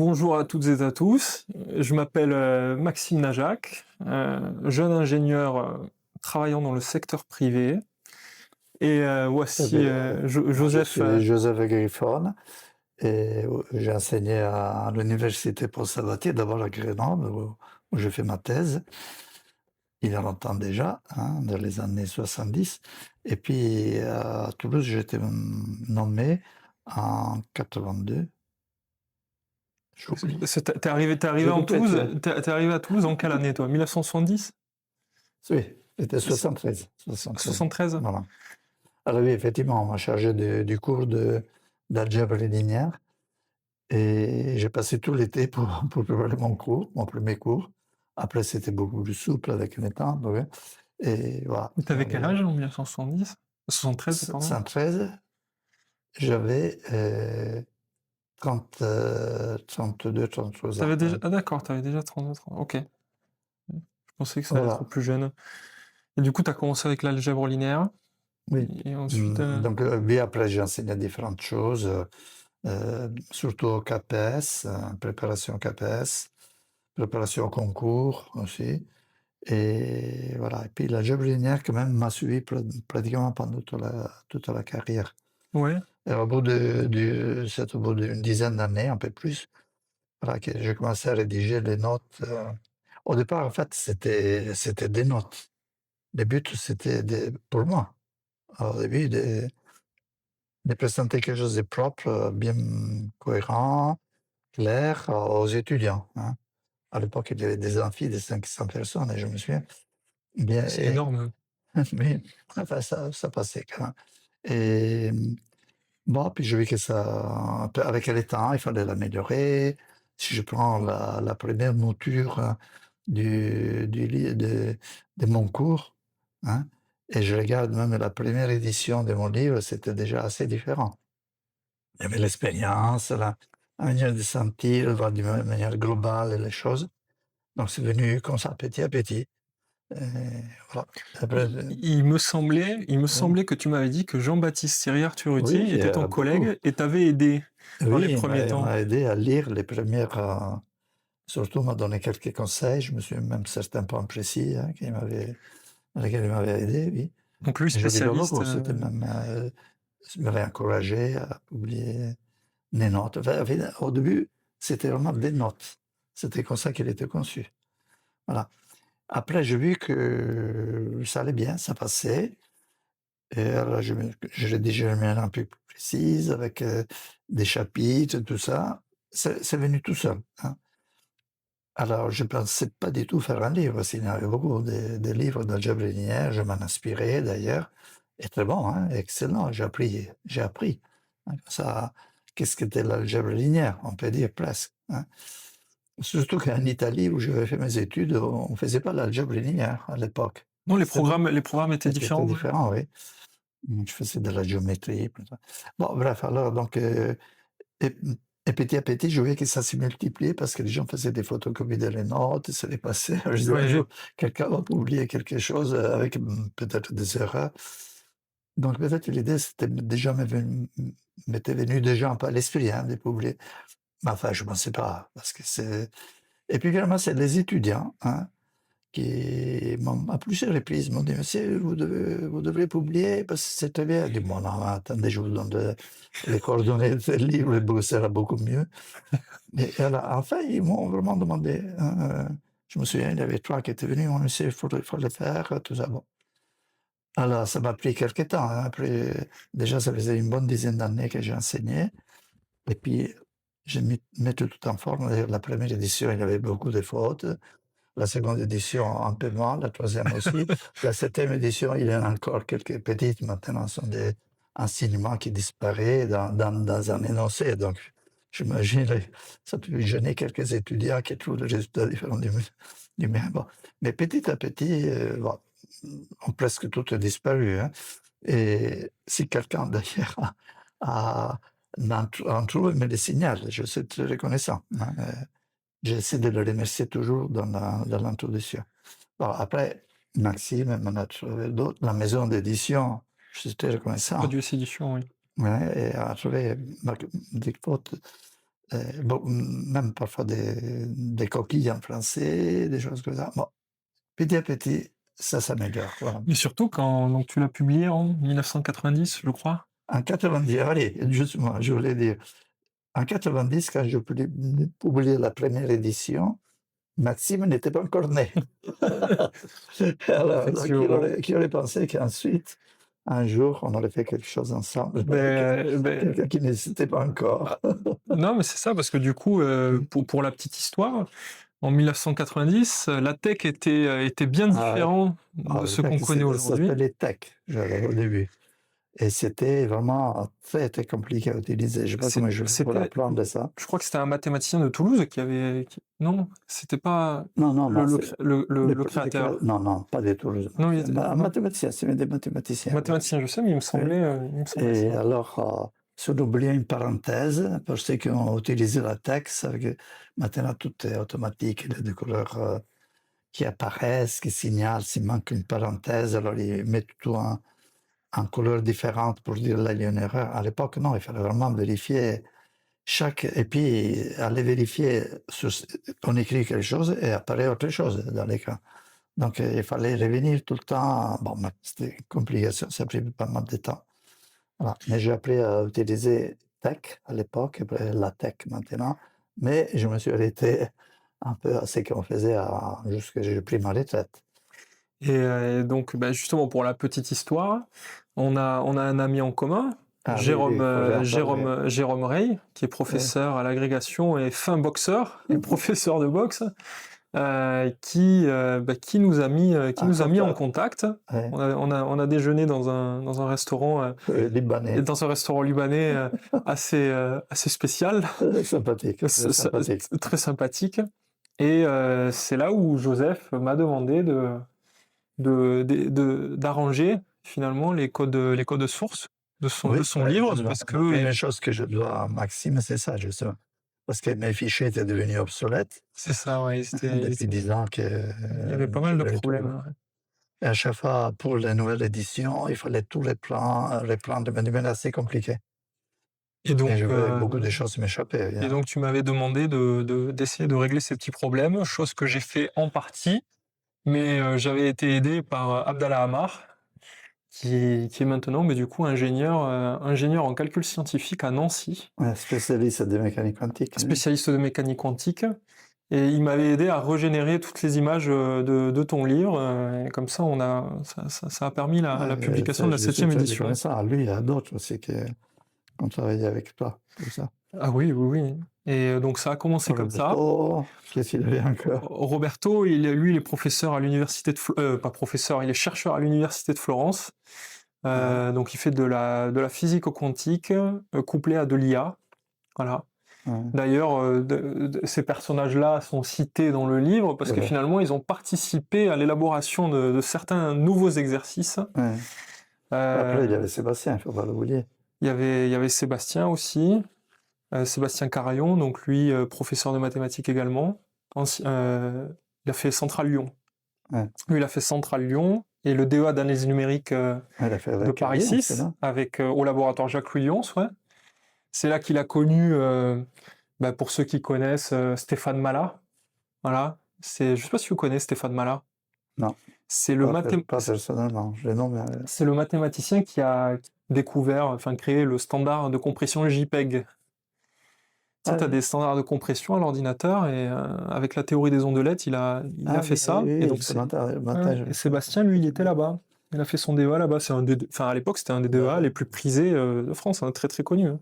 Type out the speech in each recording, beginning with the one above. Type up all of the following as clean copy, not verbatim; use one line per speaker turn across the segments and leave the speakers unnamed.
Bonjour à toutes et à tous, je m'appelle Maxime Najac, jeune ingénieur travaillant dans le secteur privé. Et
Eh
voici
bien, moi, je
Joseph.
suis Joseph Griffon et j'ai enseigné à l'université Paul Sabatier, d'abord à Grenoble, où j'ai fait ma thèse, il y a longtemps déjà, dans les années 70. Et puis à Toulouse, j'ai été nommé en 82. J'oublie.
T'es
Je
arrivé en
répète,
Toulouse, t'es arrivé à Toulouse en quelle année toi? 1970?
oui, c'était 73. 73.
73?
Voilà. Alors oui, effectivement, on m'a chargé du cours d'algèbre linéaire. Et j'ai passé tout l'été pour préparer mon premier cours. Après, c'était beaucoup plus souple avec le temps. Donc, et voilà.
T'avais quel âge en 1970? 73, pardon.
113, j'avais 30, 32, 33 ans. Ouais.
Ah d'accord, t'avais déjà 32 ans, ok. Je pensais que ça allait être
Voilà,
plus jeune. Et du coup, t'as commencé avec l'algèbre linéaire,
oui.
et ensuite...
Donc, oui, après, j'ai enseigné différentes choses, surtout au KPS, préparation KPS, préparation au concours aussi. Et voilà. Et puis l'algèbre linéaire, quand même, m'a suivi pratiquement pendant toute la carrière.
Ouais.
Et c'est au bout d'une dizaine d'années, un peu plus, voilà, que j'ai commencé à rédiger les notes. Au départ, en fait, c'était des notes. Le but, c'était pour moi, au début, de présenter quelque chose de propre, bien cohérent, clair aux étudiants. À l'époque, il y avait des amphis de 500 personnes, et je me souviens bien.
C'est énorme.
Mais enfin, ça passait quand même. Et bon, puis je vis que ça, avec le temps, il fallait l'améliorer. Si je prends la première mouture de mon cours, hein, et je regarde même la première édition de mon livre, c'était déjà assez différent. Il y avait l'expérience, la manière de sentir, voir d'une manière globale les choses. Donc c'est venu comme ça, petit à petit. Et voilà. Après,
Il me semblait que tu m'avais dit que Jean-Baptiste Thiriart-Turuti
oui,
était ton
beaucoup.
collègue et t'avait aidé dans les
Oui,
premiers
il
temps.
m'a aidé à lire les premières. Surtout, il m'a donné quelques conseils. Je me souviens même certains points précis dans lesquels il m'avait aidé, oui.
Donc lui,
Et j'ai lu
spécialiste.
beaucoup. C'était même. Il m'avait encouragé à publier des notes. Enfin, au début, c'était vraiment des notes. C'était comme ça qu'il était conçu. Voilà. Après, j'ai vu que ça allait bien, ça passait. Et alors, je rédigeais une manière un peu plus précise, avec des chapitres, tout ça. C'est venu tout seul. Alors, je ne pensais pas du tout faire un livre. Il y avait beaucoup de livres d'algèbre linéaire. Je m'en inspirais d'ailleurs. Et très bon, excellent. J'ai appris. Ça, qu'est-ce qu'était l'algèbre linéaire? On peut dire presque. Surtout qu'en Italie, où j'avais fait mes études, on ne faisait pas l'algèbre linéaire à l'époque.
Non, les
C'est bon.
programmes étaient
C'était
différents. Ouais.
différent, oui. Je faisais de la géométrie. Bon, bref, alors, donc, et, et petit à petit, je voyais que ça s'est multiplié parce que les gens faisaient des photocopies de les notes, et ça les passait. Je disais, un
Ouais.
jour, quelqu'un va publier quelque chose avec peut-être des erreurs. Donc, peut-être l'idée, m'était venue déjà un peu à l'esprit, de publier. Mais enfin, je ne pensais pas, parce que c'est... Et puis, vraiment, c'est les étudiants, qui m'ont, à plusieurs reprises, m'ont dit, monsieur, vous devez publier parce que c'est très bien. Je dis, bon, non, attendez, je vous donne les coordonnées du livre, ça sera beaucoup mieux. Et alors, enfin, ils m'ont vraiment demandé. Je me souviens, il y avait trois qui étaient venus, on monsieur, il faut le faire, tout ça. Bon. Alors, ça m'a pris quelques temps. Après, déjà, ça faisait une bonne dizaine d'années que j'ai enseigné. Et puis, j'ai mis tout en forme. D'ailleurs, la première édition, il y avait beaucoup de fautes. La seconde édition, un peu moins. La troisième aussi. La septième édition, il y en a encore quelques petites. Maintenant, ce sont des enseignements qui disparaissent dans un énoncé. Donc, j'imagine, ça peut gêner quelques étudiants qui trouvent les résultats différents du mien. Bon. Mais petit à petit, bon, presque tout est disparu. Et si quelqu'un, d'ailleurs, en trouve, me le signale. Je suis très reconnaissant. J'essaie de le remercier toujours dans l'introduction. Bon, après, Maxime m'en a trouvé d'autres. La maison d'édition, je suis très reconnaissant.
Audios Édition, oui.
Ouais, et a trouvé des fautes Bon, même parfois des coquilles en français, des choses comme ça. Bon, petit à petit, ça s'améliore, voilà.
Mais surtout quand donc tu l'as publié en 1990, je crois?
En 90, allez, justement, je voulais dire, en 90, quand je publié la première édition, Maxime n'était pas encore né. Alors, donc,
Effectivement.
qui aurait pensé qu'ensuite, un jour, on aurait fait quelque chose ensemble avec
Beh,
quelqu'un qui n'existait pas encore.
non, mais c'est ça, parce que du coup, pour la petite histoire, en 1990, la tech était bien
Ah ouais.
différent
Ah,
de
le
ce qu'on
tech,
connaît
ça
aujourd'hui.
s'appelait tech, j'avais au début. Et c'était vraiment très, très compliqué à utiliser. Je sais pas comment je fais pour
C'était
apprendre ça.
je crois que c'était un mathématicien de Toulouse qui non, c'était pas
Non, non, non, c'est
le créateur?
non, non, pas des Toulousains.
Non, il
C'est
était
un
non?
mathématicien, c'est des mathématiciens, oui.
Mathématicien, je sais, mais
Oui.
il me semblait
Et
ça.
alors, si on oubliait une parenthèse, pour ceux qui ont utilisé la texte, c'est que maintenant tout est automatique, il y a des couleurs qui apparaissent, qui signalent s'il manque une parenthèse, alors ils mettent tout en couleurs différentes pour dire là il y a une erreur. À l'époque, non, il fallait vraiment vérifier et puis aller vérifier, on écrit quelque chose et apparaît autre chose dans l'écran. Donc il fallait revenir tout le temps. Bon, mais c'était compliqué, ça a pris pas mal de temps. Voilà. Mais j'ai appris à utiliser Tech à l'époque, après la Tech maintenant, mais je me suis arrêté un peu à ce qu'on faisait jusqu'à j'ai pris ma retraite.
Donc, bah, justement, pour la petite histoire, on a un ami en commun,
Ah oui, oui, il faudrait en parler.
Jérôme Rey, qui est
Oui.
professeur à l'agrégation et fin boxeur et professeur de boxe, qui
Un
nous a mis en
contact,
contact.
ouais.
On a déjeuné dans un restaurant,
Libanais.
libanais assez spécial,
Sympathique, très sympathique.
très sympathique. Et c'est là où Joseph m'a demandé d'arranger finalement les codes sources de
Oui,
son livre
justement.
parce
La
que
première chose que je dois à Maxime, c'est ça, justement. Parce que mes fichiers étaient devenus obsolètes
c'est ça, ouais,
depuis 10 ans que
il y avait pas
je
mal de
les retrouve.
problèmes. Ouais.
Et à chaque fois, pour les nouvelles éditions, il fallait tout reprendre de manière assez compliquée.
Et
Et
donc,
je voyais beaucoup de choses m'échapper.
tu m'avais demandé d'essayer de régler ces petits problèmes, chose que j'ai fait en partie, mais j'avais été aidé par Abdallah Amar, qui est maintenant, mais du coup, ingénieur en calcul scientifique à Nancy,
Un spécialiste de mécanique quantique.
spécialiste de mécanique quantique. Et il m'avait aidé à régénérer toutes les images de ton livre. Et comme ça, ça a permis la publication de la
Je suis
7e
très
édition.
reconnaissant à lui et à d'autres aussi qui ont travaillé avec toi pour ça.
Ah oui, oui, oui. Et donc ça a commencé comme ça.
Roberto, qu'est-ce qu'il avait encore?
Roberto, lui, il est professeur à l'université pas professeur, il est chercheur à l'université de Florence. Donc il fait de la physique quantique couplée à de l'IA. Voilà.
Ouais.
D'ailleurs, ces personnages-là sont cités dans le livre parce que
Ouais.
finalement, ils ont participé à l'élaboration de certains nouveaux exercices.
Ouais. Après, il y
Euh,
avait Sébastien, il ne faut pas l'oublier.
il y avait Sébastien aussi, Sébastien Carayon, donc lui, professeur de mathématiques également. Il a fait Centrale Lyon.
Ouais.
Lui, il a fait Centrale Lyon et le DEA d'analyse numérique
Il a fait
de
avec
Paris
Lyon,
6 avec au laboratoire Jacques-Louis Lyons, ouais. C'est là qu'il a connu, pour ceux qui connaissent, Stéphane Malat. Voilà. Je sais pas si tu connais Stéphane Malat.
Non,
C'est
pas personnellement. Je non, mais
c'est le mathématicien qui a créé le standard de compression JPEG. Tu sais, tu as des standards de compression à l'ordinateur et avec la théorie des ondelettes, il a fait
oui,
ça.
oui,
Et
oui,
donc
ce
c'est
matin,
ouais, et Sébastien, lui, il était là-bas. Il a fait son DEA là-bas. À l'époque, c'était un des DEA les plus prisés de France, hein, très très connu. Hein.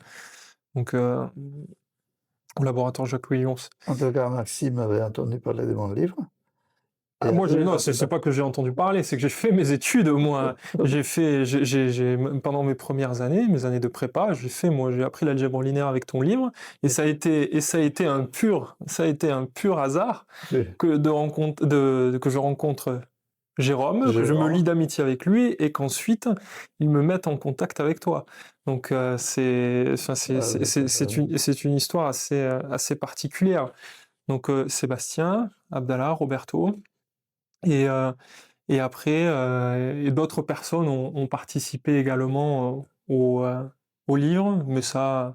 Donc au laboratoire Jacques-Louis Lyons.
En tout cas, Maxime avait entendu parler de mon livre.
Ah,
Et
moi,
après,
non, c'est pas que j'ai entendu parler, c'est que j'ai fait mes études, moi. Pendant mes premières années, mes années de prépa, j'ai appris l'algèbre linéaire avec ton livre, et ça a été un pur hasard que je rencontre Jérôme, que je me lie d'amitié avec lui, et qu'ensuite, il me mette en contact avec toi. Donc, c'est une histoire assez particulière. Donc, Sébastien, Abdallah, Roberto, et, euh, et après, d'autres personnes ont participé également au livre, mais ça,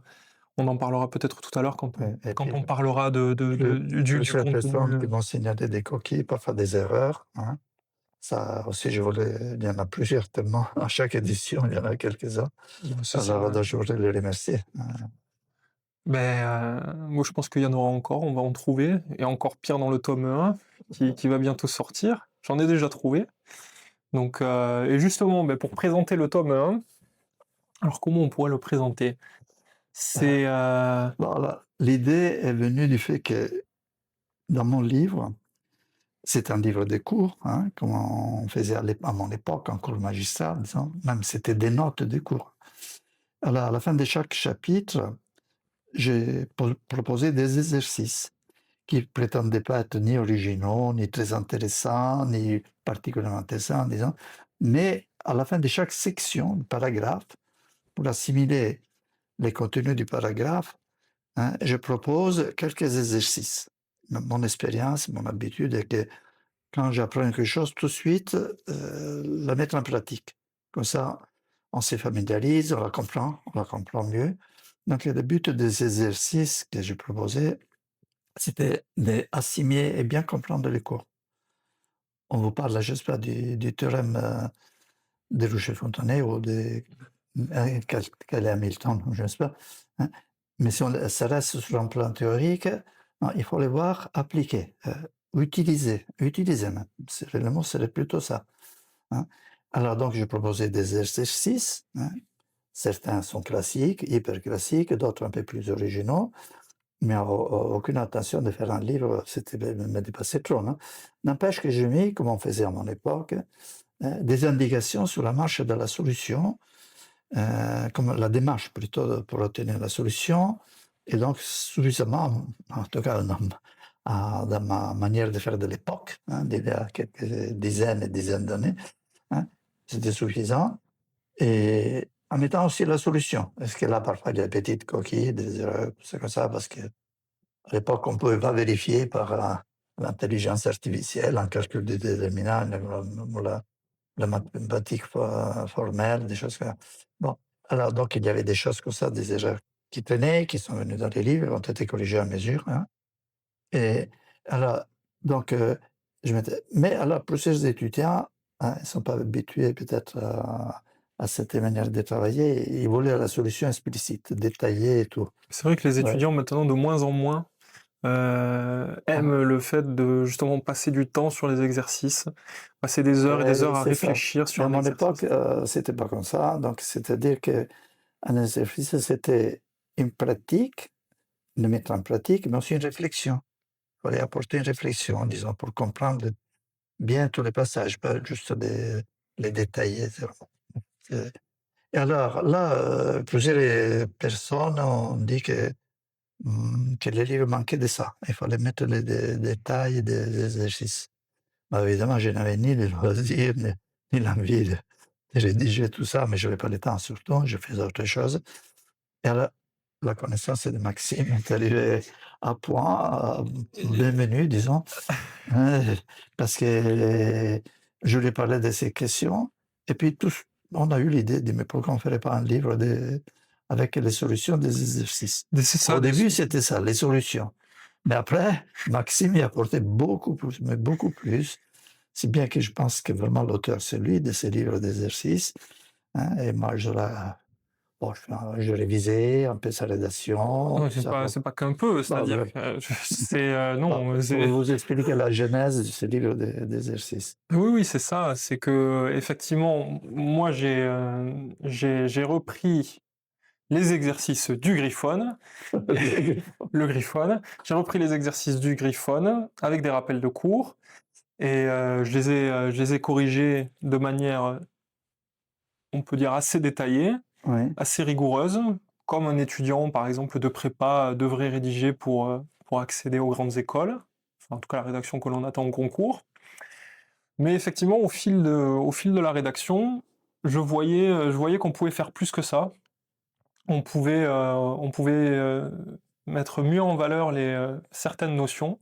On en parlera peut-être tout à l'heure
Ouais, et
quand
puis
on parlera du
plusieurs personnes
contenu.
qui m'ont signalé des coquilles, parfois des erreurs, hein. Ça aussi, il y en a plusieurs tellement. À chaque édition, il y en a quelques-uns.
C'est
Alors,
ça.
je voudrais les remercier, hein.
Moi, je pense qu'il y en aura encore, on va en trouver, et encore pire dans le tome 1, qui va bientôt sortir. J'en ai déjà trouvé. Donc, et justement, pour présenter le tome 1, alors comment on pourrait le présenter? C'est...
Voilà. L'idée est venue du fait que dans mon livre, c'est un livre de cours, hein, comme on faisait à mon époque, en cours magistral, disons. Même c'était des notes de cours. Alors, à la fin de chaque chapitre, j'ai proposé des exercices qui ne prétendaient pas être ni originaux, ni très intéressants, ni particulièrement intéressants, disons. Mais à la fin de chaque section, paragraphe, pour assimiler les contenus du paragraphe, hein, je propose quelques exercices. Mon expérience, mon habitude est que quand j'apprends quelque chose, tout de suite, la mettre en pratique. Comme ça, on se familiarise, on la comprend mieux. Donc, le but des exercices que je proposais, c'était d'assimiler et bien comprendre les cours. On vous parle, je ne sais pas, du théorème de Rouchet-Fontanet ou de Calais Hamilton, je ne sais pas, hein. Mais si ça reste sur un plan théorique, non, il faut les voir appliquer, utiliser même. Le mot serait plutôt ça, hein. Alors donc, je proposais des exercices, hein. Certains sont classiques, hyper classiques, d'autres un peu plus originaux, mais aucune intention de faire un livre, c'était me dépasser trop, hein. N'empêche que j'ai mis, comme on faisait à mon époque, des indications sur la marche de la solution, comme la démarche plutôt pour obtenir la solution, et donc suffisamment, en tout cas dans ma manière de faire de l'époque, hein, d'il y a quelques dizaines et dizaines d'années, hein, c'était suffisant, et en mettant aussi la solution. Est-ce que là, parfois, il y a des petites coquilles, des erreurs, c'est comme ça, parce qu'à l'époque, on ne pouvait pas vérifier par l'intelligence artificielle, un calcul de déterminant, la mathématique formelle, des choses comme ça. Bon, alors donc il y avait des choses comme ça, des erreurs qui tenaient, qui sont venues dans les livres, ont été corrigées à mesure, hein. Et alors, donc, mais alors, plusieurs étudiants, hein, ils ne sont pas habitués peut-être à cette manière de travailler, ils voulaient la solution explicite, détaillée et tout.
C'est vrai que les
Ouais.
étudiants, maintenant, de moins en moins,
Ah,
aiment le fait de justement passer du temps sur les exercices, passer des heures et des heures à
c'est ça.
réfléchir
Mais
sur
à
un
mon époque,
exercice.
c'était pas comme ça. Donc, c'est-à-dire qu'un exercice, c'était une pratique, de mettre en pratique, mais aussi une réflexion. Il fallait apporter une réflexion, disons, pour comprendre bien tous les passages, pas juste les détailler. Euh, Et alors, là, plusieurs personnes ont dit que le livre manquait de ça. Il fallait mettre les détails des exercices. Bah, évidemment, je n'avais ni le loisir, ni l'envie de rédiger tout ça, mais je n'avais pas le temps surtout, je faisais autre chose. Et alors, la connaissance de Maxime est arrivée à point, bienvenue, disons, hein, parce que je lui parlais de ces questions, et puis tous, on a eu l'idée de mais pourquoi on ne ferait pas un livre avec les solutions des exercices.
C'est ça,
Au début, c'était ça, les solutions. Mais après, Maxime y a apporté beaucoup plus, mais beaucoup plus. Si bien que je pense que vraiment l'auteur, c'est lui de ces livres d'exercices, hein, et moi, bon, je révisais un peu sa rédaction,
non,
tout ça.
c'est pas qu'un peu,
Bah,
c'est-à-dire que c'est
bah,
non,
pour
c'est
vous expliquer la genèse de ces livres d'exercices.
oui, oui, c'est ça, c'est que effectivement, moi j'ai repris les exercices du Griffon, le Griffon, j'ai repris les exercices du Griffon avec des rappels de cours et je les ai corrigés de manière, on peut dire assez détaillée,
Oui,
assez rigoureuse, comme un étudiant par exemple de prépa devrait rédiger pour accéder aux grandes écoles, enfin en tout cas la rédaction que l'on attend au concours. Mais effectivement, au fil de la rédaction, je voyais qu'on pouvait faire plus que ça. On pouvait mettre mieux en valeur certaines notions.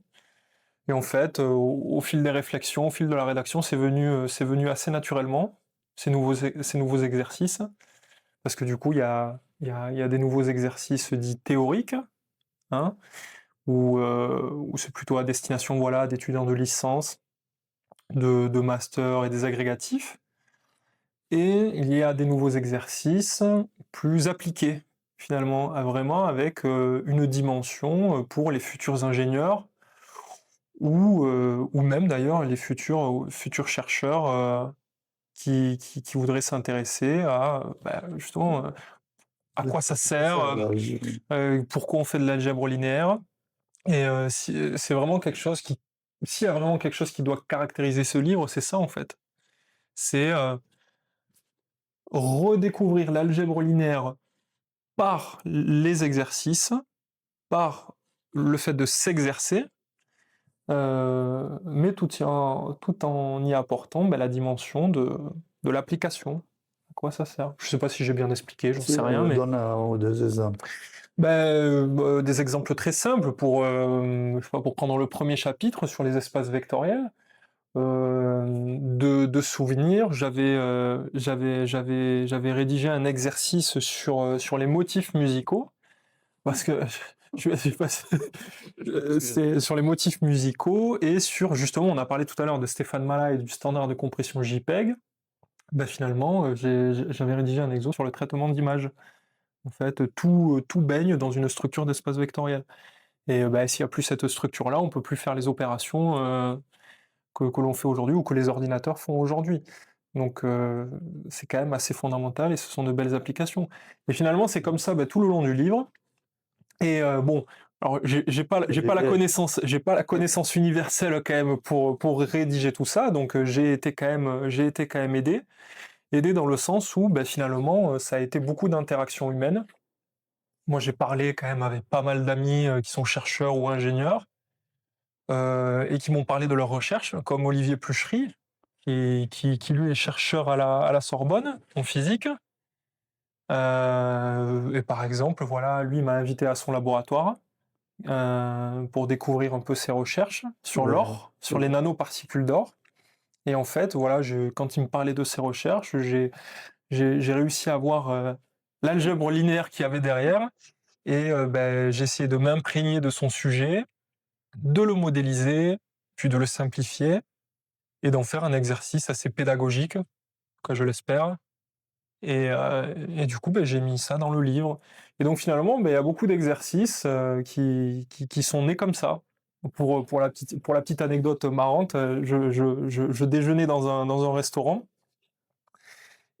Et en fait, au fil des réflexions, au fil de la rédaction, c'est venu assez naturellement, ces nouveaux exercices. Parce que du coup, il y a des nouveaux exercices dits théoriques, hein, où c'est plutôt à destination voilà, d'étudiants de licence, de master et des agrégatifs. Et il y a des nouveaux exercices plus appliqués, finalement, vraiment avec une dimension pour les futurs ingénieurs ou même d'ailleurs les futurs chercheurs qui voudraient s'intéresser à justement à quoi ça sert, pourquoi on fait de l'algèbre linéaire. Et c'est vraiment quelque chose qui, s'il y a vraiment quelque chose qui doit caractériser ce livre, c'est ça en fait. C'est redécouvrir l'algèbre linéaire par les exercices, par le fait de s'exercer, mais tout en y apportant la dimension de l'application. À quoi ça sert? Je sais pas si j'ai bien expliqué, j'en sais rien, mais...
Donne un ou deux exemples.
Des exemples très simples je sais pas, pour prendre le premier chapitre sur les espaces vectoriels. De souvenirs, j'avais rédigé un exercice sur les motifs musicaux, parce que je sais pas, c'est sur les motifs musicaux et sur justement, on a parlé tout à l'heure de Stéphane Mala et du standard de compression JPEG. Finalement, j'avais rédigé un exo sur le traitement d'image. En fait, tout baigne dans une structure d'espace vectoriel. Et s'il n'y a plus cette structure-là, on peut plus faire les opérations que l'on fait aujourd'hui ou que les ordinateurs font aujourd'hui. Donc c'est quand même assez fondamental et ce sont de belles applications. Et finalement, c'est comme ça tout le long du livre. Et bon, alors j'ai pas la connaissance universelle quand même pour rédiger tout ça. Donc j'ai été quand même aidé dans le sens où finalement ça a été beaucoup d'interactions humaines. Moi, j'ai parlé quand même avec pas mal d'amis qui sont chercheurs ou ingénieurs et qui m'ont parlé de leurs recherches, comme Olivier Pluchery, qui lui est chercheur à la Sorbonne en physique. Et par exemple, voilà, lui m'a invité à son laboratoire pour découvrir un peu ses recherches sur l'or, sur les nanoparticules d'or. Et en fait, voilà, quand il me parlait de ses recherches, j'ai réussi à voir l'algèbre linéaire qu'il y avait derrière. Et j'ai essayé de m'imprégner de son sujet, de le modéliser, puis de le simplifier, et d'en faire un exercice assez pédagogique, que je l'espère. Et du coup, j'ai mis ça dans le livre. Et donc finalement, il y a beaucoup d'exercices qui sont nés comme ça. Pour la petite anecdote marrante, je déjeunais dans un restaurant,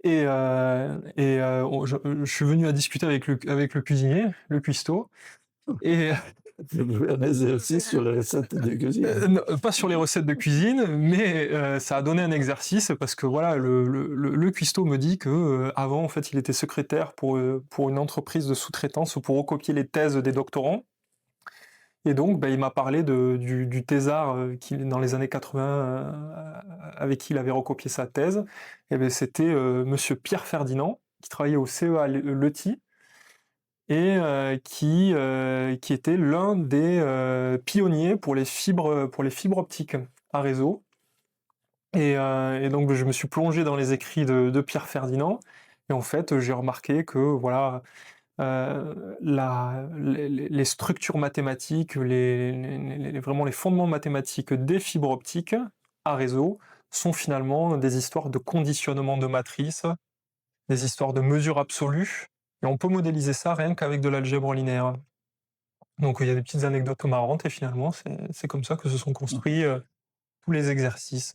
je suis venu à discuter avec le cuisinier, le cuistot, et
un exercice sur les recettes de cuisine.
non, pas sur les recettes de cuisine, mais ça a donné un exercice parce que voilà, le cuistot me dit que avant en fait il était secrétaire pour une entreprise de sous-traitance pour recopier les thèses des doctorants. Et donc il m'a parlé du thésard dans les années 80 avec qui il avait recopié sa thèse. Et c'était Monsieur Pierre Ferdinand qui travaillait au CEA Leti et qui était l'un des pionniers pour les fibres optiques à réseau. Et donc je me suis plongé dans les écrits de Pierre Ferdinand, et en fait j'ai remarqué que voilà, les structures mathématiques, vraiment les fondements mathématiques des fibres optiques à réseau sont finalement des histoires de conditionnement de matrices, des histoires de mesures absolues. Et on peut modéliser ça rien qu'avec de l'algèbre linéaire. Donc il y a des petites anecdotes marrantes et finalement c'est comme ça que se sont construits tous les exercices.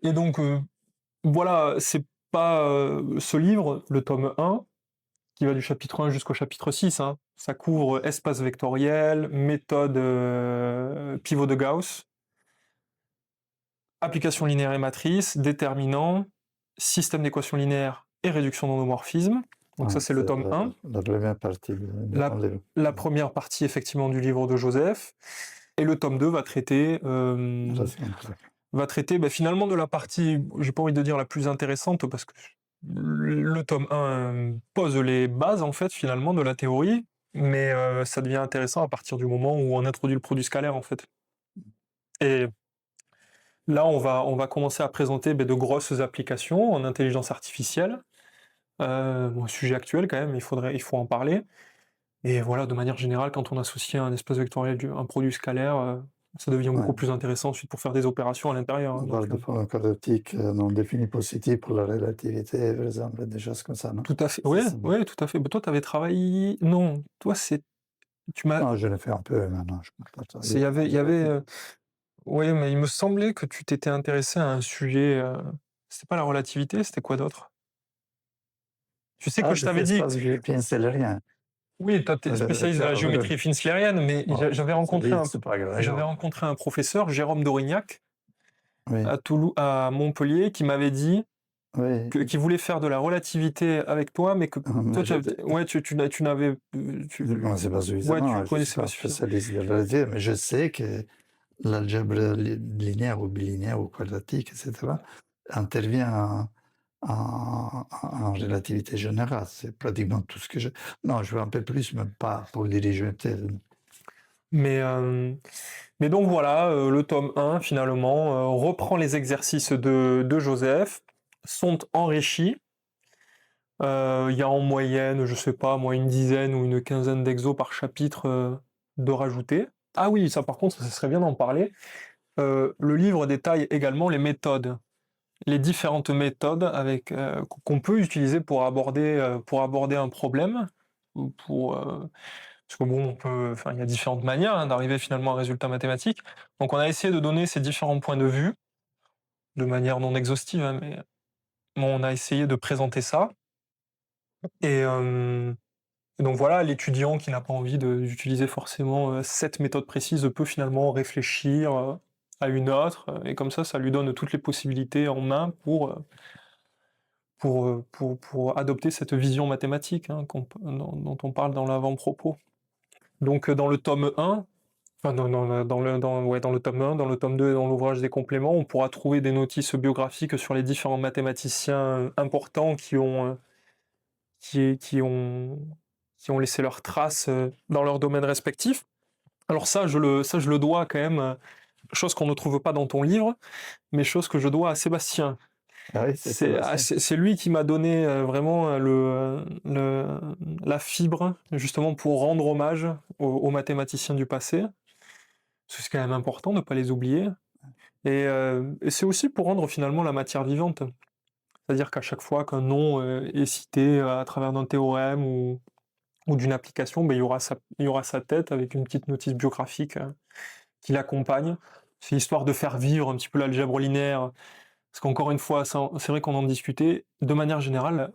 Et donc voilà, c'est pas ce livre, le tome 1, qui va du chapitre 1 jusqu'au chapitre 6, hein. Ça couvre espace vectoriel, méthode pivot de Gauss, application linéaire et matrice, déterminant, système d'équations linéaires et réduction d'endomorphisme. Donc ça, c'est le tome 1.
La première partie.
La première partie, effectivement, du livre de Joseph. Et le tome 2 va traiter finalement de la partie, j'ai pas envie de dire la plus intéressante, parce que le tome 1 pose les bases, en fait, finalement, de la théorie, mais ça devient intéressant à partir du moment où on introduit le produit scalaire, en fait. Et là, on va commencer à présenter de grosses applications en intelligence artificielle, Bon, sujet actuel quand même, il faut en parler. Et voilà, de manière générale, quand on associe un espace vectoriel, un produit scalaire, ça devient beaucoup
Ouais.
plus intéressant ensuite pour faire des opérations à l'intérieur.
On
Hein,
parle de points quadratiques non définis positifs pour la relativité, par exemple, des choses comme ça, non?
tout à fait.
C'est
Ouais,
ça.
ouais, tout à fait. Bah, toi, tu avais travaillé. Non, toi, tu m'as.
Non, je l'ai fait un peu maintenant, je ne peux pas
Il
travailler
y avait, il y
sur
avait. Ouais, mais il me semblait que tu t'étais intéressé à un sujet. C'était pas la relativité, c'était quoi d'autre? Tu sais que
ah,
je
des
t'avais dit.
espaces bien.
Oui, toi, t'es spécialiste de la
Regarde,
géométrie fine slérienne, mais
bon, c'est vite, c'est pas
j'avais
grave.
rencontré un professeur, Jérôme Dorignac,
Oui,
à Montpellier, qui m'avait dit
oui,
qui voulait faire de la relativité avec toi, mais que
mais
toi, ouais, tu n'avais,
je ne connaissais pas
ouais, tu
suffisamment, je ne suis
connaissais pas
pas
suffisamment.
spécialiste de la relativité, mais je sais que l'algèbre linéaire ou bilinéaire ou quadratique, etc., intervient en relativité générale. C'est pratiquement tout ce que je... Non, je veux un peu plus, mais pas pour diriger tel.
Mais, euh, mais donc voilà, le tome 1, finalement, reprend les exercices de Joseph, sont enrichis. Il y a en moyenne, je sais pas, moi, une dizaine ou une quinzaine d'exos par chapitre de rajouter. Ah oui, ça par contre, ça serait bien d'en parler. Le livre détaille également les différentes méthodes qu'on peut utiliser pour aborder un problème, ou parce que bon, enfin, il y a différentes manières hein, d'arriver finalement à un résultat mathématique. Donc on a essayé de donner ces différents points de vue, de manière non exhaustive, hein, mais bon, on a essayé de présenter ça. Et, euh, et donc voilà, l'étudiant qui n'a pas envie d'utiliser forcément cette méthode précise peut finalement réfléchir à une autre, et comme ça lui donne toutes les possibilités en main pour adopter cette vision mathématique hein, dont on parle dans l'avant-propos. Donc dans le tome 1, enfin dans le tome 1, dans le tome 2 et dans l'ouvrage des compléments, on pourra trouver des notices biographiques sur les différents mathématiciens importants qui, qui ont, qui ont laissé leurs traces dans leur domaine respectif. Alors ça, je le dois quand même, chose qu'on ne trouve pas dans ton livre, mais chose que je dois à Sébastien.
Ah oui, c'est Sébastien.
C'est lui qui m'a donné vraiment la fibre, justement, pour rendre hommage aux mathématiciens du passé. C'est quand même important de ne pas les oublier. Et c'est aussi pour rendre finalement la matière vivante. C'est-à-dire qu'à chaque fois qu'un nom est cité à travers d'un théorème ou d'une application, ben, il y aura sa tête avec une petite notice biographique qui l'accompagne. C'est histoire de faire vivre un petit peu l'algèbre linéaire. Parce qu'encore une fois, c'est vrai qu'on en discutait, de manière générale,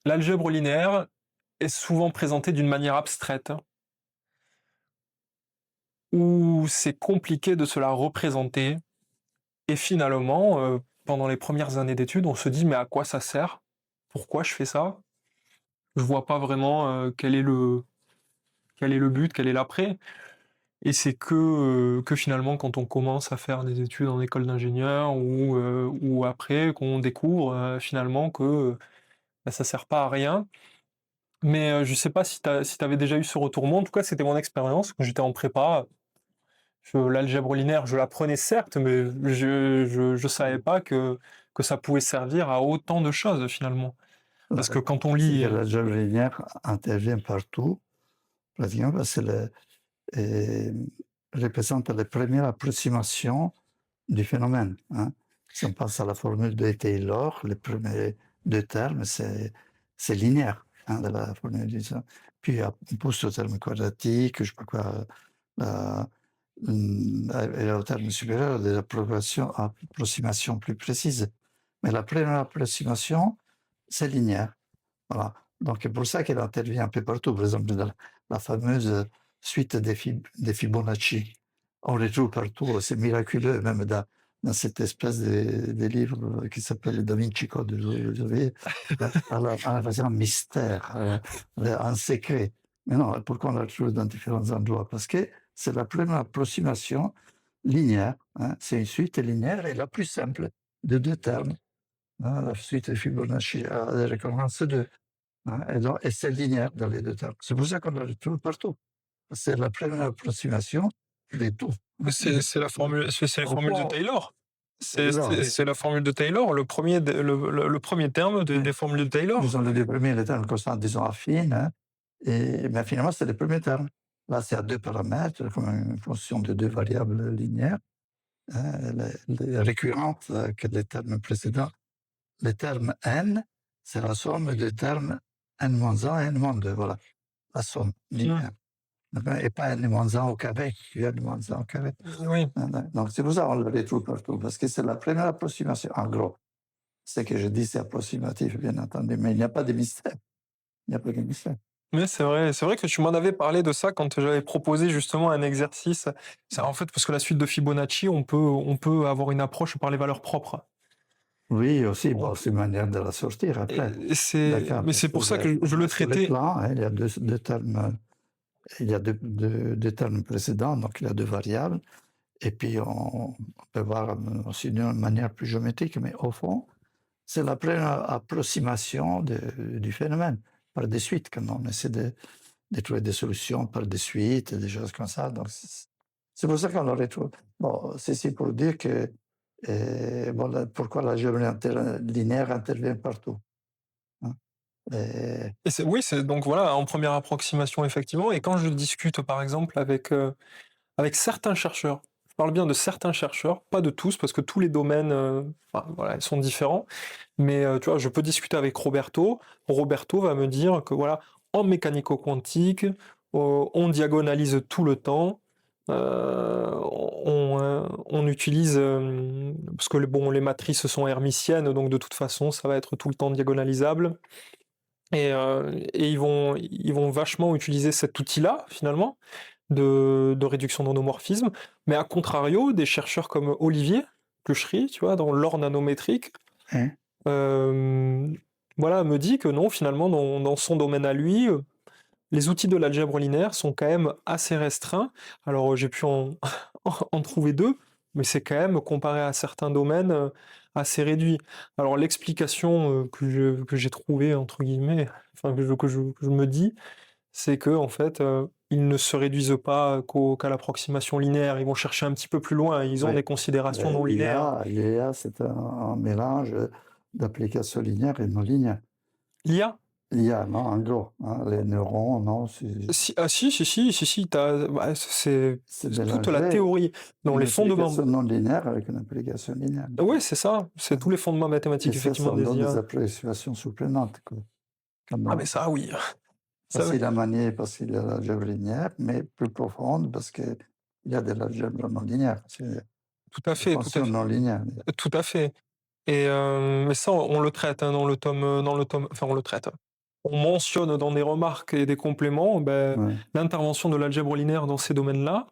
l'algèbre linéaire est souvent présentée d'une manière abstraite, où c'est compliqué de se la représenter. Et finalement, pendant les premières années d'études, on se dit mais à quoi ça sert? Pourquoi je fais ça? Je vois pas vraiment quel est le but, quel est l'après. Et c'est que finalement, quand on commence à faire des études en école d'ingénieur ou après, qu'on découvre finalement que bah, ça sert pas à rien. Mais je sais pas si t'avais déjà eu ce retour. Moi, en tout cas, c'était mon expérience. Quand j'étais en prépa, l'algèbre linéaire, je l'apprenais certes, mais je savais pas que ça pouvait servir à autant de choses finalement. Parce que quand on
C'est
lit...
que l'algèbre linéaire intervient partout, pratiquement parce qu'elle représente les premières approximations du phénomène. Hein. Si on passe à la formule de Taylor, les premiers deux termes, c'est linéaire hein, de la formule de ça. Puis on pousse au terme quadratique, je sais pas quoi, et au terme supérieur, des approximations plus précises. Mais la première approximation, c'est linéaire. Voilà. Donc c'est pour ça qu'elle intervient un peu partout. Par exemple, dans la fameuse suite des Fibonacci. On les trouve partout, c'est miraculeux, même dans cette espèce de livre qui s'appelle Da Vinci Code, vous savez, c'est un mystère, un secret. Mais non, pourquoi on la trouve dans différents endroits? Parce que c'est la première approximation linéaire. Hein, c'est une suite linéaire et la plus simple de deux termes. Hein, la suite de Fibonacci elle recommence deux. Hein, et c'est linéaire dans les deux termes. C'est pour ça qu'on la retrouve partout. C'est la première approximation de tout.
C'est la formule de Taylor. C'est la formule de Taylor, le premier terme des formules de Taylor.
Disons, les deux premiers, les termes constants, disons affines, hein, mais finalement, c'est les premiers termes. Là, c'est à deux paramètres, comme une fonction de deux variables linéaires, hein, les récurrentes que les termes précédents. Les termes n, c'est la somme des termes n-1 et n-2, voilà, la somme linéaire. Et pas n-1 au carré, n-1 au carré.
Oui.
Donc c'est pour ça qu'on le retrouve partout, parce que c'est la première approximation, en gros. Ce que je dis, c'est approximatif, bien entendu, mais il n'y a pas de mystère. Il n'y a pas de mystère.
Mais c'est vrai que tu m'en avais parlé de ça quand j'avais proposé justement un exercice. C'est en fait parce que la suite de Fibonacci, on peut avoir une approche par les valeurs propres.
Oui, aussi, bon, c'est une manière de la sortir après.
Mais c'est pour ça que je le traitais.
Plan, hein, il y a deux termes, il y a deux termes précédents, donc il y a deux variables. Et puis on peut voir aussi d'une manière plus géométrique, mais au fond, c'est la première approximation du phénomène par des suites, quand on essaie de trouver des solutions par des suites, des choses comme ça. Donc c'est pour ça qu'on le retrouve. Bon, c'est pour dire que bon, pourquoi la géométrie linéaire intervient partout. Hein.
Oui, c'est donc voilà, en première approximation, effectivement. Et quand je discute, par exemple, avec certains chercheurs, je parle bien de certains chercheurs, pas de tous, parce que tous les domaines, voilà, ils sont différents. Mais tu vois, je peux discuter avec Roberto. Roberto va me dire que voilà, en mécanico-quantique, on diagonalise tout le temps. On utilise parce que les matrices sont hermitiennes, donc de toute façon, ça va être tout le temps diagonalisable. Et ils vont vachement utiliser cet outil-là, finalement, de réduction d'endomorphisme. Mais à contrario, des chercheurs comme Olivier Pluchery, tu vois, dans l'or nanométrique, voilà, me dit que non, finalement, dans son domaine à lui, les outils de l'algèbre linéaire sont quand même assez restreints. Alors, j'ai pu en trouver deux, mais c'est quand même, comparé à certains domaines, assez réduit. Alors, l'explication que j'ai trouvée, entre guillemets, enfin, que je me dis, c'est que, en fait, ils ne se réduisent pas qu'à l'approximation linéaire, ils vont chercher un petit peu plus loin, ils ont des considérations non linéaires.
L'IA, c'est un mélange d'applications linéaires et non linéaires.
L'IA?
L'IA, non, en gros, hein, les neurones, non.
Si, c'est toute la
mélanger
théorie. Dans les fondements.
Une application non linéaire avec une application linéaire.
Oui, c'est ça. C'est tous les fondements mathématiques, effectivement,
des
IA.
des approximations surprenantes.
Ah, mais ça, oui.
Facile à manier parce qu'il y a l'algèbre linéaire, mais plus profonde parce qu'il y a de l'algèbre non linéaire.
Tout à fait.
Non linéaire.
Tout à fait. Et mais ça, on le traite dans le tome. Enfin, on le traite. On mentionne dans des remarques et des compléments l'intervention de l'algèbre linéaire dans ces domaines-là.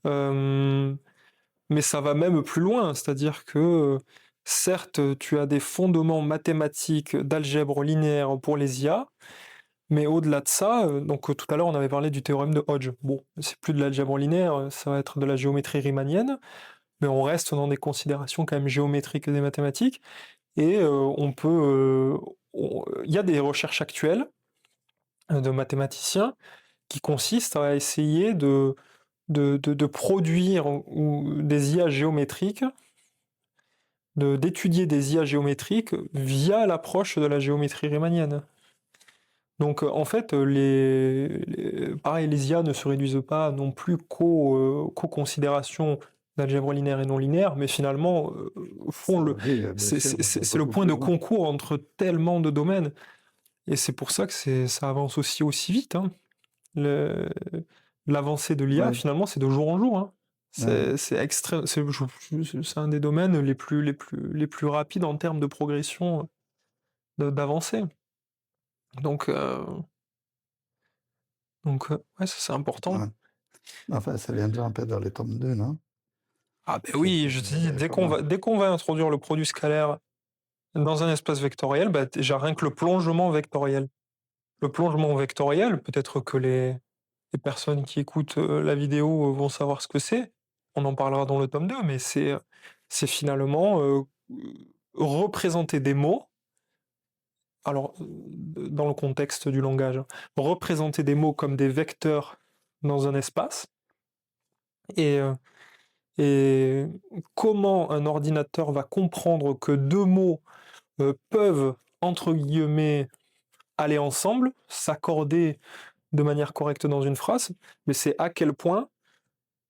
Mais ça va même plus loin, c'est-à-dire que certes, tu as des fondements mathématiques d'algèbre linéaire pour les IA, mais au-delà de ça, donc tout à l'heure on avait parlé du théorème de Hodge. Bon, c'est plus de l'algèbre linéaire, ça va être de la géométrie riemannienne, mais on reste dans des considérations quand même géométriques et des mathématiques, et il y a des recherches actuelles de mathématiciens qui consistent à essayer de produire des IA géométriques, d'étudier des IA géométriques via l'approche de la géométrie riemannienne. Donc en fait, pareil, les IA ne se réduisent pas non plus qu'aux considérations d'algèbre linéaire et non linéaire, mais finalement c'est le point de concours entre tellement de domaines. Et c'est pour ça que ça avance aussi vite. Hein. L'avancée de l'IA, finalement, c'est de jour en jour. Hein. C'est extrême. C'est un des domaines les plus rapides en termes de progression d'avancée. Donc ouais, ça c'est important.
Ouais. Enfin, ça viendra un peu dans les tomes 2, non?
Ah ben oui, je te dis, dès qu'on va introduire le produit scalaire dans un espace vectoriel, bah, déjà rien que le plongement vectoriel. Le plongement vectoriel, peut-être que les personnes qui écoutent la vidéo vont savoir ce que c'est. On en parlera dans le tome 2, mais c'est finalement représenter des mots. Alors, dans le contexte du langage, hein, représenter des mots comme des vecteurs dans un espace, et Et comment un ordinateur va comprendre que deux mots peuvent, entre guillemets, aller ensemble, s'accorder de manière correcte dans une phrase, mais c'est à quel point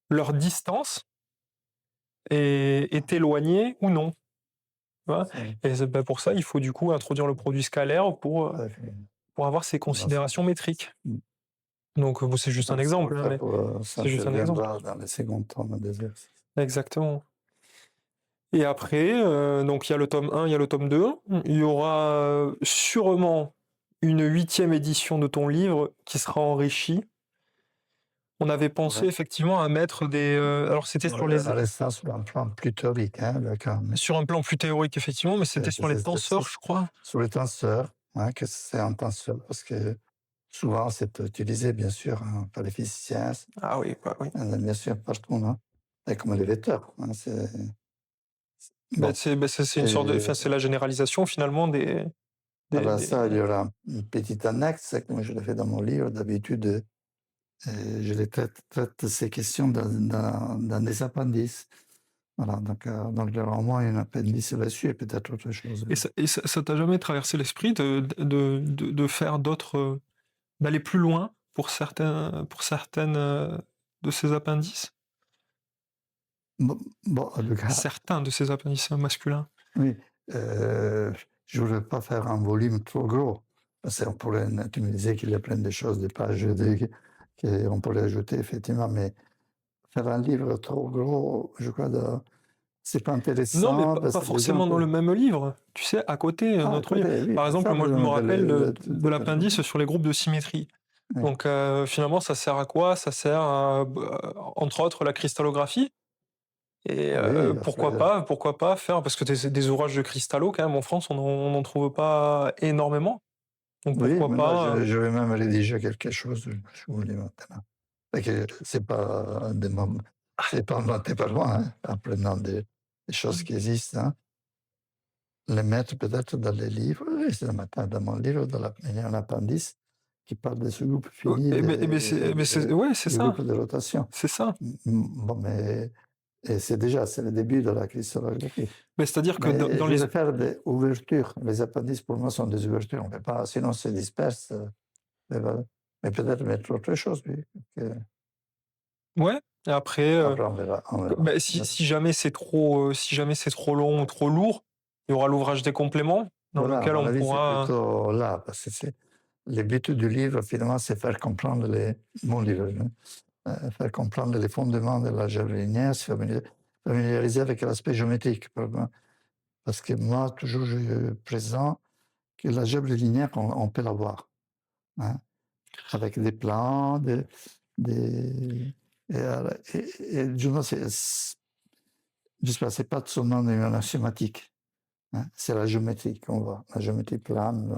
leur distance est éloignée ou non. Tu vois. Et pour ça, il faut du coup introduire le produit scalaire pour avoir ces considérations métriques. Donc c'est juste un exemple.
Ça,
Mais
ça
c'est juste un exemple.
dans les secondes tomes des exercices.
Exactement. Et après, donc il y a le tome 1, il y a le tome 2. Il y aura sûrement une 8e édition de ton livre qui sera enrichie. On avait pensé effectivement à mettre des... alors c'était sur les...
Ça sur un plan plus théorique, hein, d'accord.
Sur un plan plus théorique, effectivement, mais c'était sur les tenseurs, je crois.
Sur les tenseurs, hein, que c'est un tenseur, parce que souvent c'est utilisé, bien sûr, hein, par les physiciens.
Ah oui, bah oui.
Bien sûr, partout, hein. Et comme les vecteurs. Hein,
Bon. C'est une sorte de... Enfin, c'est la généralisation, finalement, des...
Ça, il y aura une petite annexe, comme je l'ai fait dans mon livre, d'habitude, je les traite ces questions dans des appendices. Voilà, donc il y aura au moins un appendice là-dessus et peut-être autre chose.
Et ça t'a jamais traversé l'esprit de faire d'autres... d'aller plus loin pour certaines de ces appendices? Certains de ces appendices masculins.
Oui, je ne voudrais pas faire un volume trop gros. Parce qu'on pourrait, tu me disais qu'il y a plein de choses, des pages qu'on pourrait ajouter, effectivement, mais faire un livre trop gros, je crois, c'est pas intéressant.
Non, mais pas forcément dans le même livre. Tu sais, à côté, notre livre. Oui, par exemple, moi, je me rappelle de l'appendice sur les groupes de symétrie. Oui. Donc, finalement, ça sert à quoi? Ça sert à, entre autres, la cristallographie. Et pourquoi pas faire, parce que des ouvrages de cristallo, quand même, en France, on n'en trouve pas énormément. Donc pourquoi pas...
je vais même rédiger quelque chose, je vous le dis maintenant. C'est pas des moments, c'est pas inventé par moi, hein, en prenant des choses qui existent, hein. Les mettre peut-être dans les livres, c'est dans mon livre, il y a un appendice qui parle de ce groupe fini,
c'est ça.
Groupe de rotation.
C'est ça.
Bon, mais c'est le début de la cristallographie.
Mais c'est-à-dire que dans les...
faire des ouvertures. Les appendices, pour moi, sont des ouvertures. On ne peut pas, sinon se disperse. Mais peut-être mettre autre chose. Oui.
Ouais. Et après,
on verra.
Si jamais c'est trop long ou trop lourd, il y aura l'ouvrage des compléments dans lequel on pourra...
C'est plutôt là, parce que le but du livre, finalement, c'est faire comprendre mon livre. Faire comprendre les fondements de l'algèbre linéaire, se familiariser avec l'aspect géométrique. Parce que moi, toujours, je présente que l'algèbre linéaire, on peut l'avoir. Hein, avec des plans, c'est pas seulement une axiomatique. Hein, c'est la géométrie qu'on voit. La géométrie plane,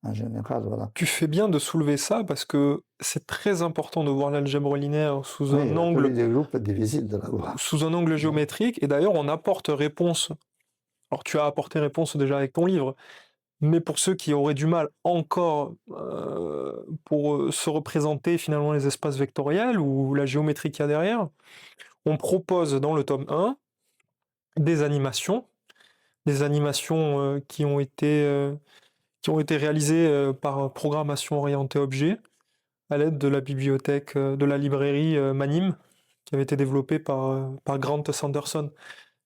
en général, voilà.
Tu fais bien de soulever ça parce que c'est très important de voir l'algèbre linéaire sous un angle...
des groupes difficiles de la voir.
Sous un angle géométrique, et d'ailleurs on apporte réponse. Alors tu as apporté réponse déjà avec ton livre, mais pour ceux qui auraient du mal encore pour se représenter finalement les espaces vectoriels ou la géométrie qu'il y a derrière, on propose dans le tome 1 des animations qui ont été réalisées par programmation orientée objet à l'aide de la bibliothèque, de la librairie Manim, qui avait été développée par Grant Sanderson.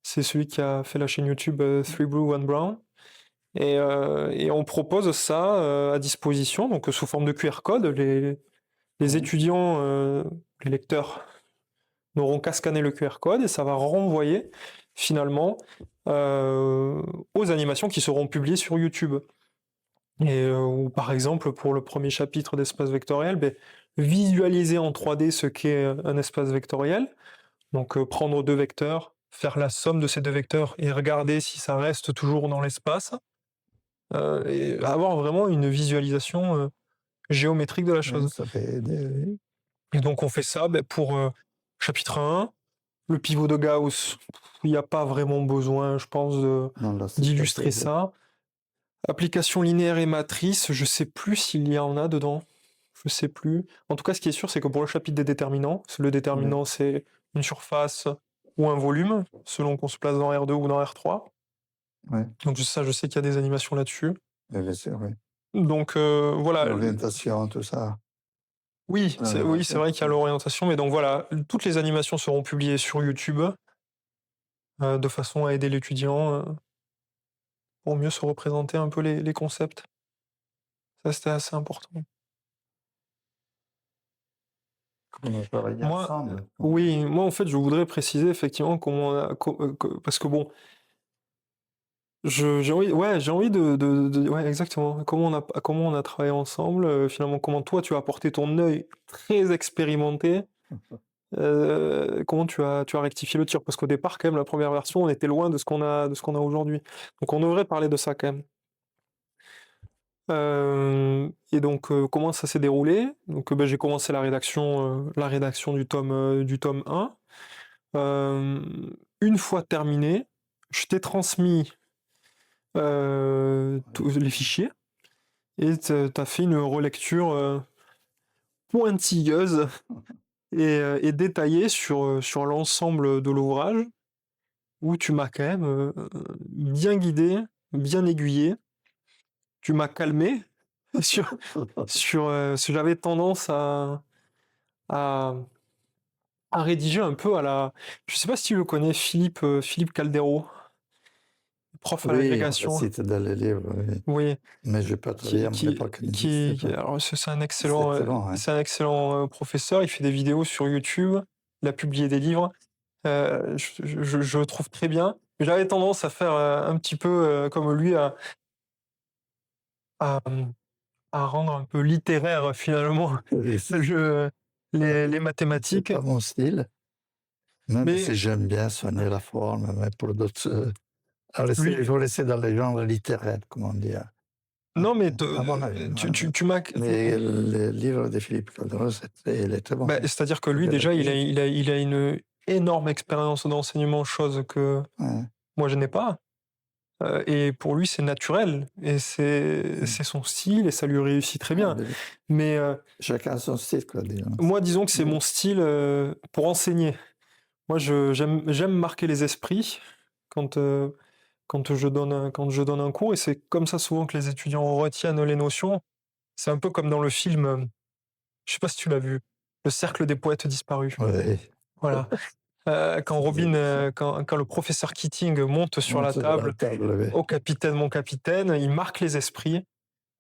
C'est celui qui a fait la chaîne YouTube Three Blue, One Brown. Et on propose ça à disposition, donc sous forme de QR code. Les étudiants, les lecteurs, n'auront qu'à scanner le QR code et ça va renvoyer finalement aux animations qui seront publiées sur YouTube. Et ou par exemple, pour le premier chapitre d'espace vectoriel, visualiser en 3D ce qu'est un espace vectoriel. Donc prendre deux vecteurs, faire la somme de ces deux vecteurs et regarder si ça reste toujours dans l'espace. Et avoir vraiment une visualisation géométrique de la chose.
Ça fait aider.
Et donc on fait ça pour chapitre 1, le pivot de Gauss, il n'y a pas vraiment besoin, je pense, d'illustrer ça. Application linéaire et matrice, je sais plus s'il y en a dedans. Je sais plus. En tout cas, ce qui est sûr, c'est que pour le chapitre des déterminants, le déterminant, c'est une surface ou un volume, selon qu'on se place dans R2 ou dans R3.
Ouais.
Donc ça, je sais qu'il y a des animations là-dessus.
Bien sûr, oui.
Donc voilà.
L'orientation, tout ça.
Oui, c'est vrai qu'il y a l'orientation, mais donc voilà, toutes les animations seront publiées sur YouTube de façon à aider l'étudiant pour mieux se représenter un peu les concepts. Ça, c'était assez important.
On a travaillé
Moi,
ensemble.
oui, moi en fait, je voudrais préciser effectivement parce que bon, j'ai envie, ouais, ouais, exactement. Comment on a travaillé ensemble, finalement, comment toi tu as apporté ton œil très expérimenté. Comment tu as rectifié le tir? Parce qu'au départ, quand même, la première version, on était loin de ce qu'on a aujourd'hui. Donc on devrait parler de ça quand même. Et donc comment ça s'est déroulé? Donc j'ai commencé la rédaction du tome 1. Une fois terminé, je t'ai transmis tous les fichiers et t'as fait une relecture pointilleuse et détaillée sur l'ensemble de l'ouvrage, où tu m'as quand même bien guidé, bien aiguillé. Tu m'as calmé parce que j'avais tendance à, à rédiger un peu à la. Je sais pas si tu le connais, Philippe Caldero, prof à
Oui, on le
l'agrégation.
cite dans les livres, oui.
Oui,
Mais je n'ai pas travaillé à mon époque.
alors c'est un
excellent, ouais.
c'est un excellent professeur. Il fait des vidéos sur YouTube. Il a publié des livres. Je le trouve très bien. J'avais tendance à faire un petit peu comme lui, à, à rendre un peu littéraire finalement je, les
C'est
mathématiques.
pas mon style, même
Mais
si j'aime bien soigner la forme, mais pour d'autres,
lui,
il faut laisser dans les genres littéraires, comme on dit.
non, mais
À mon avis.
tu m'as.
Mais le livre de Philippe Calderon, il est très bon.
Bah, c'est-à-dire que lui, déjà, il a une énorme expérience d'enseignement, chose que
Ouais.
moi, je n'ai pas. Et pour lui, c'est naturel. Et c'est son style, et ça lui réussit très bien. Mais
Chacun son style, quoi, disons.
moi, disons que c'est mon style pour enseigner. Moi, j'aime marquer les esprits quand, quand je donne un cours, et c'est comme ça souvent que les étudiants retiennent les notions. C'est un peu comme dans le film, je sais pas si tu l'as vu, Le Cercle des poètes disparus.
Ouais.
Voilà. Quand quand le professeur Keating monte sur la table,
ouais.
au capitaine, mon capitaine, il marque les esprits.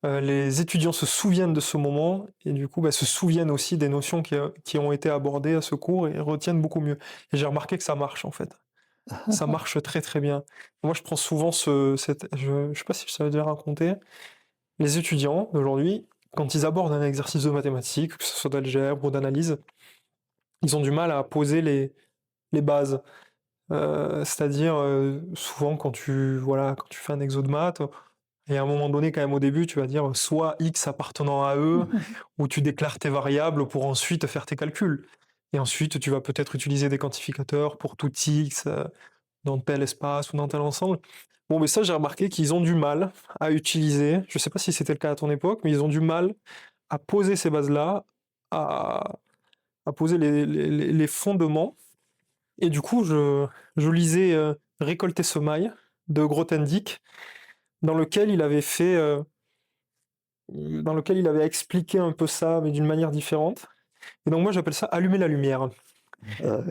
Les étudiants se souviennent de ce moment et du coup se souviennent aussi des notions qui ont été abordées à ce cours et retiennent beaucoup mieux. Et j'ai remarqué que ça marche en fait. Ça marche très très bien. Moi je prends souvent je sais pas si je t'avais déjà raconté, les étudiants d'aujourd'hui, quand ils abordent un exercice de mathématiques, que ce soit d'algèbre ou d'analyse, ils ont du mal à poser les bases. C'est-à-dire, souvent quand tu fais un exo de maths, et à un moment donné, quand même au début, tu vas dire soit X appartenant à E, où tu déclares tes variables pour ensuite faire tes calculs. Et ensuite, tu vas peut-être utiliser des quantificateurs pour tout X dans tel espace ou dans tel ensemble. Bon, mais ça, j'ai remarqué qu'ils ont du mal à utiliser, je sais pas si c'était le cas à ton époque, mais ils ont du mal à poser ces bases-là, à, à poser les fondements. Et du coup, je lisais Récolter semailles de Grothendieck, dans lequel il avait fait, dans lequel il avait expliqué un peu ça, mais d'une manière différente. Et donc moi, j'appelle ça allumer la lumière.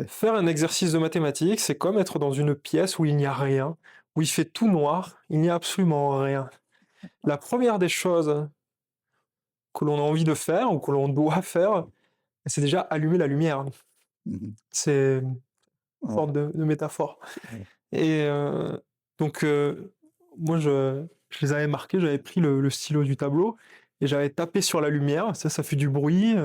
Faire un exercice de mathématiques, c'est comme être dans une pièce où il n'y a rien, où il fait tout noir, il n'y a absolument rien. La première des choses que l'on a envie de faire ou que l'on doit faire, c'est déjà allumer la lumière. C'est une sorte de métaphore. Et donc, moi, je les avais marqués, j'avais pris le stylo du tableau et j'avais tapé sur la lumière, ça fait du bruit.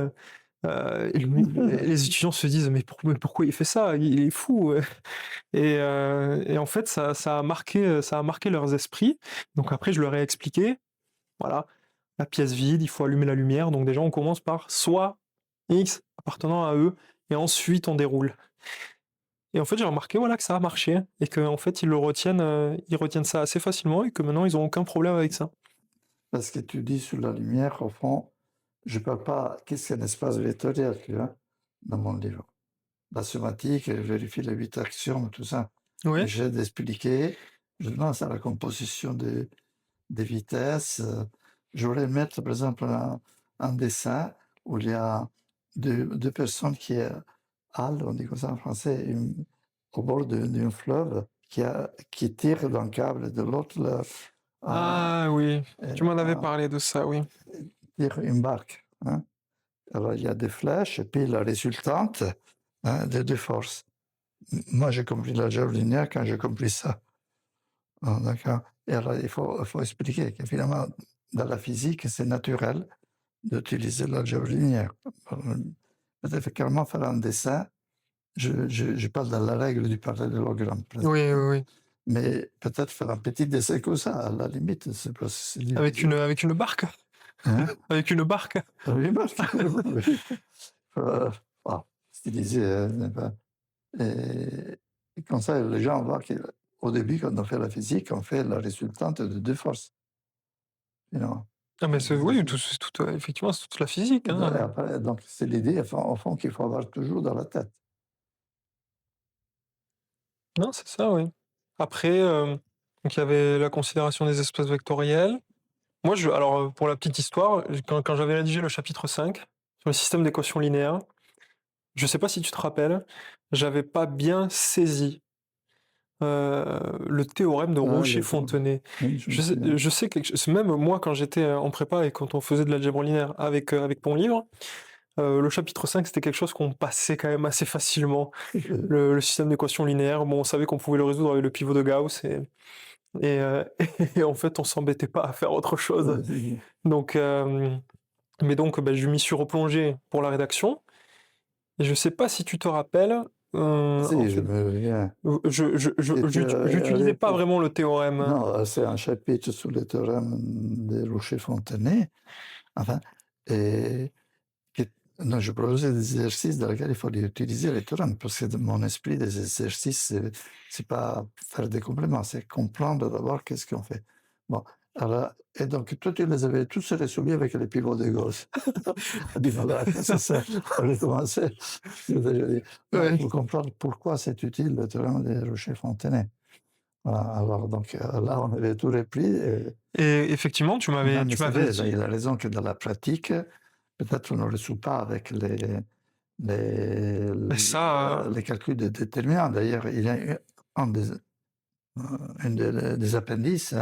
Et les étudiants se disent, mais pourquoi il fait ça? Il est fou. Et en fait, ça a marqué leurs esprits. Donc après, je leur ai expliqué, voilà, la pièce vide, il faut allumer la lumière. Donc déjà, on commence par soit X appartenant à eux, et ensuite on déroule. Et en fait, j'ai remarqué voilà, que ça a marché et qu'en fait, ils retiennent ça assez facilement et que maintenant, ils n'ont aucun problème avec ça.
Parce que tu dis sur la lumière, au fond, je ne parle pas, qu'est-ce qu'un espace vectoriel, tu vois, dans mon livre. la somatique, je vérifie les 8 actions, tout ça.
Oui.
J'essaie d'expliquer, je pense à la composition des vitesses. Je voulais mettre, par exemple, un dessin où il y a deux personnes qui halent, on dit comme ça en français, au bord d'un fleuve qui tire d'un câble de l'autre,
Ah oui, tu m'en avais parlé de ça, oui.
tire une barque. Hein. Alors, il y a des flèches et puis la résultante des deux forces. Moi, j'ai compris l'algèbre linéaire quand j'ai compris ça. Ah, d'accord. Et alors, il faut expliquer que finalement, dans la physique, c'est naturel d'utiliser l'algèbre linéaire. Peut-être carrément faire un dessin. Je parle dans la règle du parallélogramme.
Oui, oui, oui.
Mais peut-être faire un petit dessin comme ça, à la limite, c'est pas si difficile.
Avec une barque?
Hein?
Avec une barque?
Oui, oui. Stylisé, n'est pas. Et comme ça, les gens voient qu'au début, quand on fait la physique, on fait la résultante de deux forces. You know.
Ah mais oui, effectivement, c'est toute la physique. Hein.
Après, donc, c'est l'idée, au fond, qu'il faut avoir toujours dans la tête.
Non, c'est ça, oui. Après, donc il y avait la considération des espaces vectoriels. Moi, alors, pour la petite histoire, quand j'avais rédigé le chapitre 5 sur le système d'équations linéaires, je sais pas si tu te rappelles, j'avais pas bien saisi le théorème de Rocher-Fontenay.
Oui,
Je sais que même moi, quand j'étais en prépa et quand on faisait de l'algèbre linéaire avec ton livre, le chapitre 5, c'était quelque chose qu'on passait quand même assez facilement. Le système d'équations linéaires, bon, on savait qu'on pouvait le résoudre avec le pivot de Gauss et, et en fait, on s'embêtait pas à faire autre chose. Donc, mais donc, je m'y suis replongé pour la rédaction. Et je sais pas si tu te rappelles.
Si, je me souviens.
J'utilisais pas vraiment le théorème.
Non, c'est un chapitre sur le théorème de Rocher-Fontenay. Enfin, non, je proposais des exercices dans lesquels il fallait utiliser les théorèmes, parce que mon esprit des exercices, c'est pas faire des compléments, c'est comprendre d'abord qu'est-ce qu'on fait. Bon, alors, et donc, toi, tu les avais tous résolus avec les pivots de Gauss. dit, voilà, c'est ça, on a commencé. Il faut comprendre pourquoi c'est utile le théorème de Rocher-Fontenay. Voilà, alors, donc, là, on avait tout repris.
Et effectivement, tu m'avais dit.
Il a raison que dans la pratique, peut-être on ne le résout pas avec les calculs de déterminants. D'ailleurs, il y a une des appendices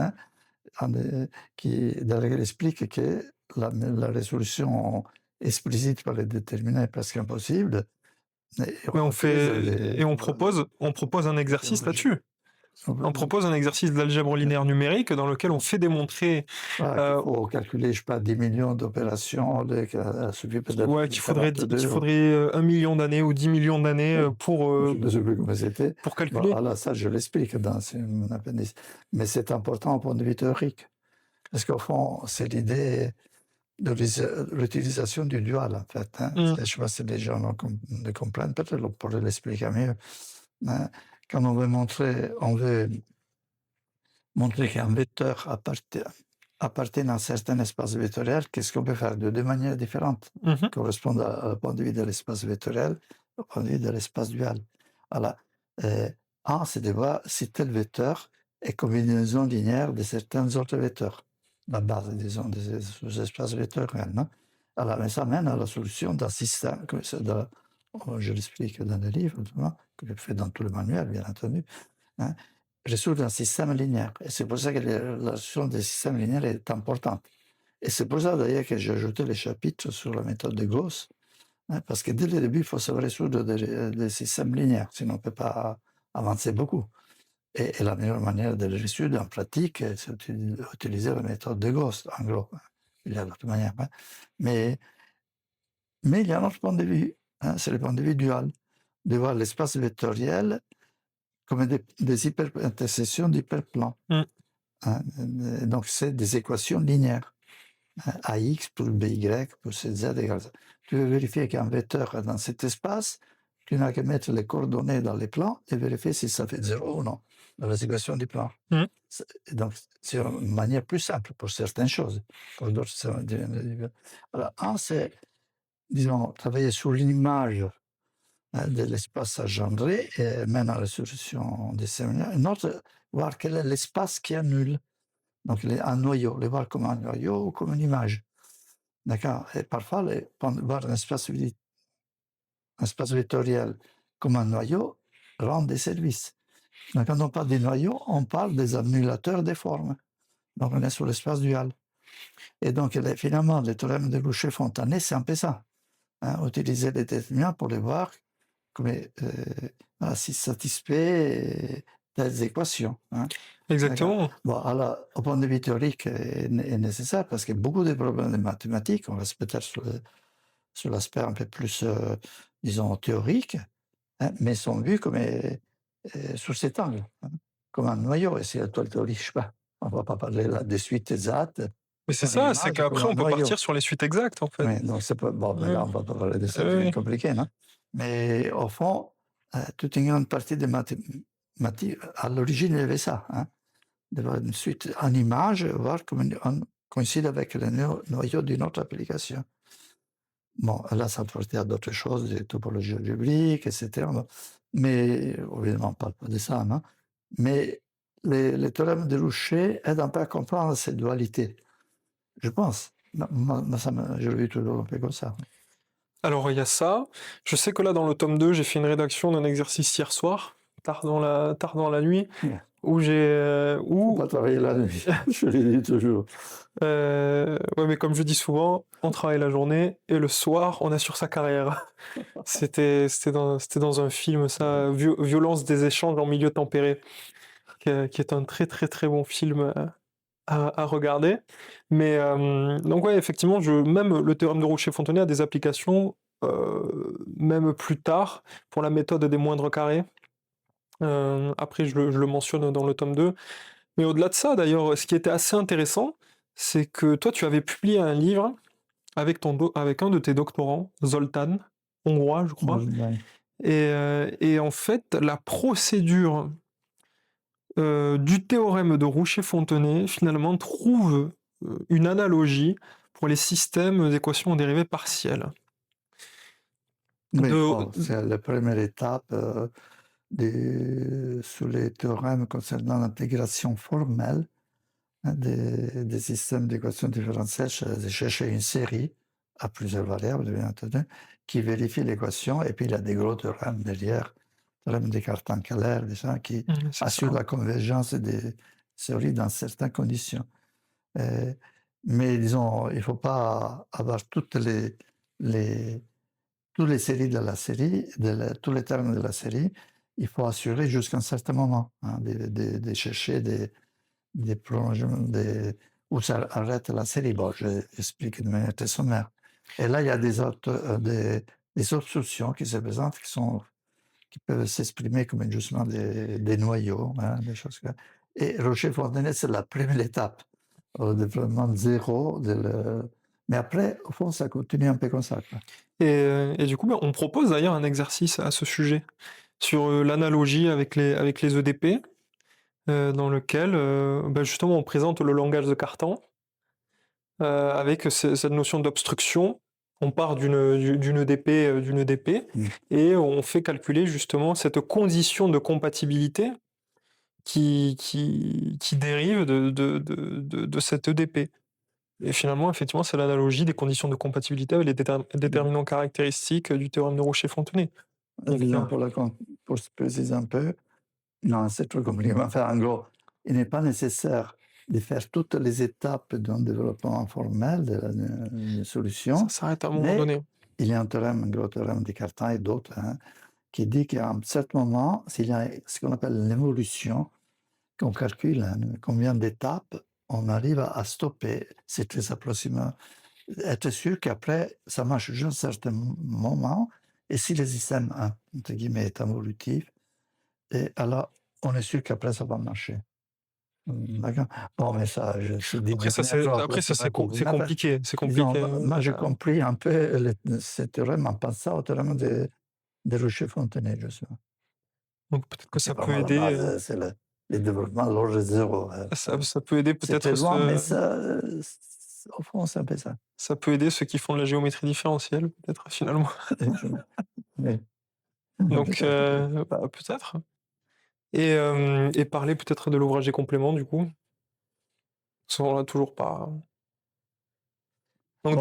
dans lequel explique que la résolution explicite par les déterminants est presque impossible.
Et on propose un exercice là-dessus. On propose un exercice d'algèbre linéaire numérique dans lequel on fait démontrer
qu'il faut calculer, je sais pas, 10 millions d'opérations,
qu'il faudrait 1 million d'années ou 10 millions d'années pour
je ne sais plus comment c'était.
Pour calculer.
Bon, alors ça, je l'explique dans mon appendice. Mais c'est important au point de vue théorique. Parce qu'au fond, c'est l'idée de l'utilisation du dual, en fait. Hein. Je ne sais pas si les gens le comprennent, peut-être on pourrait l'expliquer mieux. Hein. Quand on veut montrer qu'un vecteur appartient à un certain espace vectoriel, qu'est-ce qu'on peut faire de deux manières différentes correspondent au point de vue de l'espace vectoriel, au point de vue de l'espace dual. Alors, c'est de voir si tel vecteur est combinaison linéaire de certains autres vecteurs, la base, disons, des espaces vectoriels. Non? Alors, mais ça mène à la solution d'un système, je l'explique dans le livre, que je fais dans tout le manuel, bien entendu, hein, résoudre un système linéaire. Et c'est pour ça que la solution des systèmes linéaires est importante. Et c'est pour ça, d'ailleurs, que j'ai ajouté les chapitres sur la méthode de Gauss, hein, parce que dès le début, il faut savoir résoudre des systèmes linéaires, sinon on ne peut pas avancer beaucoup. Et la meilleure manière de le résoudre en pratique, c'est d'utiliser la méthode de Gauss, en gros. Il y a d'autres manières. Hein. Mais il y a un autre point de vue, hein, c'est le point de vue dual, de voir l'espace vectoriel comme des intercessions d'hyperplans. Hein, donc, c'est des équations linéaires. AX plus BY plus Z égale ça. Tu veux vérifier qu'un vecteur est dans cet espace, tu n'as qu'à mettre les coordonnées dans les plans et vérifier si ça fait 0 ou non, dans les équations du plan. Donc, c'est une manière plus simple pour certaines choses. Pour d'autres, alors, c'est, disons, travailler sur l'image de l'espace engendré et mène à la solution des séminaires. Une autre, voir quel est l'espace qui annule. Donc un noyau, les voir comme un noyau ou comme une image. D'accord. Et parfois, voir un espace vectoriel comme un noyau rend des services. Donc, quand on parle des noyaux, on parle des annulateurs des formes. Donc, on est sur l'espace dual. Et donc, finalement, le théorème de Rouchet-Fontanet, c'est un peu ça. Hein, utiliser les déterminants pour les voir comme si satisfait telles équations. Hein.
Exactement.
Bon, alors, au point de vue théorique, est nécessaire parce que beaucoup de problèmes de mathématiques, on reste peut-être sur l'aspect un peu plus, disons, théorique, hein, mais sont vus comme sous cet angle, hein, comme un noyau. Et c'est la toile théorique, je sais pas, on ne va pas parler là de suites exactes.
Mais c'est ça, c'est qu'après on peut partir sur les suites exactes en fait.
Oui, donc c'est pas, bon, mais là on va pas parler de ça, c'est compliqué, non? Mais au fond, toute une grande partie des mathématiques, à l'origine, il y avait ça, hein, d'avoir une suite en images, voir comment on coïncide avec le noyau d'une autre application. Bon, là, ça portait à d'autres choses, des topologies algébriques, etc. Mais évidemment, on ne parle pas de ça, non? Mais les théorèmes de Rouchet aident un peu à comprendre cette dualité, je pense. Moi, je l'ai vu toujours un peu comme ça.
Alors il y a ça. Je sais que là dans le tome 2, j'ai fait une rédaction d'un exercice hier soir, tard dans la nuit, où j'ai...
Faut pas travailler la nuit, je le dis toujours.
Ouais, mais comme je dis souvent, on travaille la journée et le soir, on assure sa carrière. C'était dans un film, ça, Violence des échanges en milieu tempéré, qui est un très très très bon film à regarder. Mais donc ouais, effectivement, même le théorème de Rouchet-Fontanet a des applications, même plus tard, pour la méthode des moindres carrés. Après, je le mentionne dans le tome 2. Mais au-delà de ça, d'ailleurs, ce qui était assez intéressant, c'est que toi, tu avais publié un livre avec un de tes doctorants, Zoltán, hongrois, je crois. Et en fait, la procédure du théorème de Rouchet-Fontanet, finalement, trouve une analogie pour les systèmes d'équations en dérivées partielles.
Oui, c'est la première étape sur les théorèmes concernant l'intégration formelle, hein, des systèmes d'équations différentielles. J'ai cherché une série à plusieurs variables, bien entendu, qui vérifie l'équation, et puis il y a des gros théorèmes derrière, théorème de Cartan-Keller, déjà, qui assurent la convergence des séries dans certaines conditions. Mais disons, il ne faut pas avoir toutes les séries de la série, tous les termes de la série. Il faut assurer jusqu'à un certain moment, hein, de chercher des prolongements, où ça arrête la série. Bon, j'explique de manière très sommaire. Et là, il y a des obstructions qui se présentent, qui peuvent s'exprimer comme justement des noyaux, hein, des choses comme ça. Et Rouchet-Fontanet, c'est la première étape au développement de zéro. Mais après, au fond, ça continue un peu comme ça, quoi.
Et du coup, on propose d'ailleurs un exercice à ce sujet, sur l'analogie avec les EDP, dans lequel justement on présente le langage de Cartan, avec cette notion d'obstruction. On part d'une EDP, et on fait calculer justement cette condition de compatibilité qui dérive de cette EDP. Et finalement, effectivement, c'est l'analogie des conditions de compatibilité avec les déterminants caractéristiques du théorème de Rouchet-Fontanet.
Pour se préciser un peu, non, c'est trop compliqué. Enfin, en gros, il n'est pas nécessaire de faire toutes les étapes d'un développement formel de la solution.
Ça s'arrête à un moment donné.
Il y a un gros théorème de Cartan et d'autres, hein, qui dit qu'à un certain moment, s'il y a ce qu'on appelle l'évolution, qu'on calcule, hein, combien d'étapes on arrive à stopper. C'est très approximatif. Être sûr qu'après, ça marche juste à un certain moment, et si le système, entre guillemets, est évolutif, et alors on est sûr qu'après ça va marcher. D'accord. Bon, mais ça, je suis dit.
Après, c'est compliqué. C'est compliqué.
Moi, j'ai compris un peu ce théorème en pensant au théorème de Rouchet-Fontanet, justement.
Donc peut-être que ça peut aider.
C'est le développement loge zéro.
Ça peut aider peut-être.
C'est loin, mais ça, au fond, c'est un peu ça.
Ça peut aider ceux qui font de la géométrie différentielle, peut-être, finalement.
Oui.
Donc, peut-être. Et parler peut-être de l'ouvrage des compléments, du coup. Ça, on l'a toujours pas. Donc,
Bon, oui,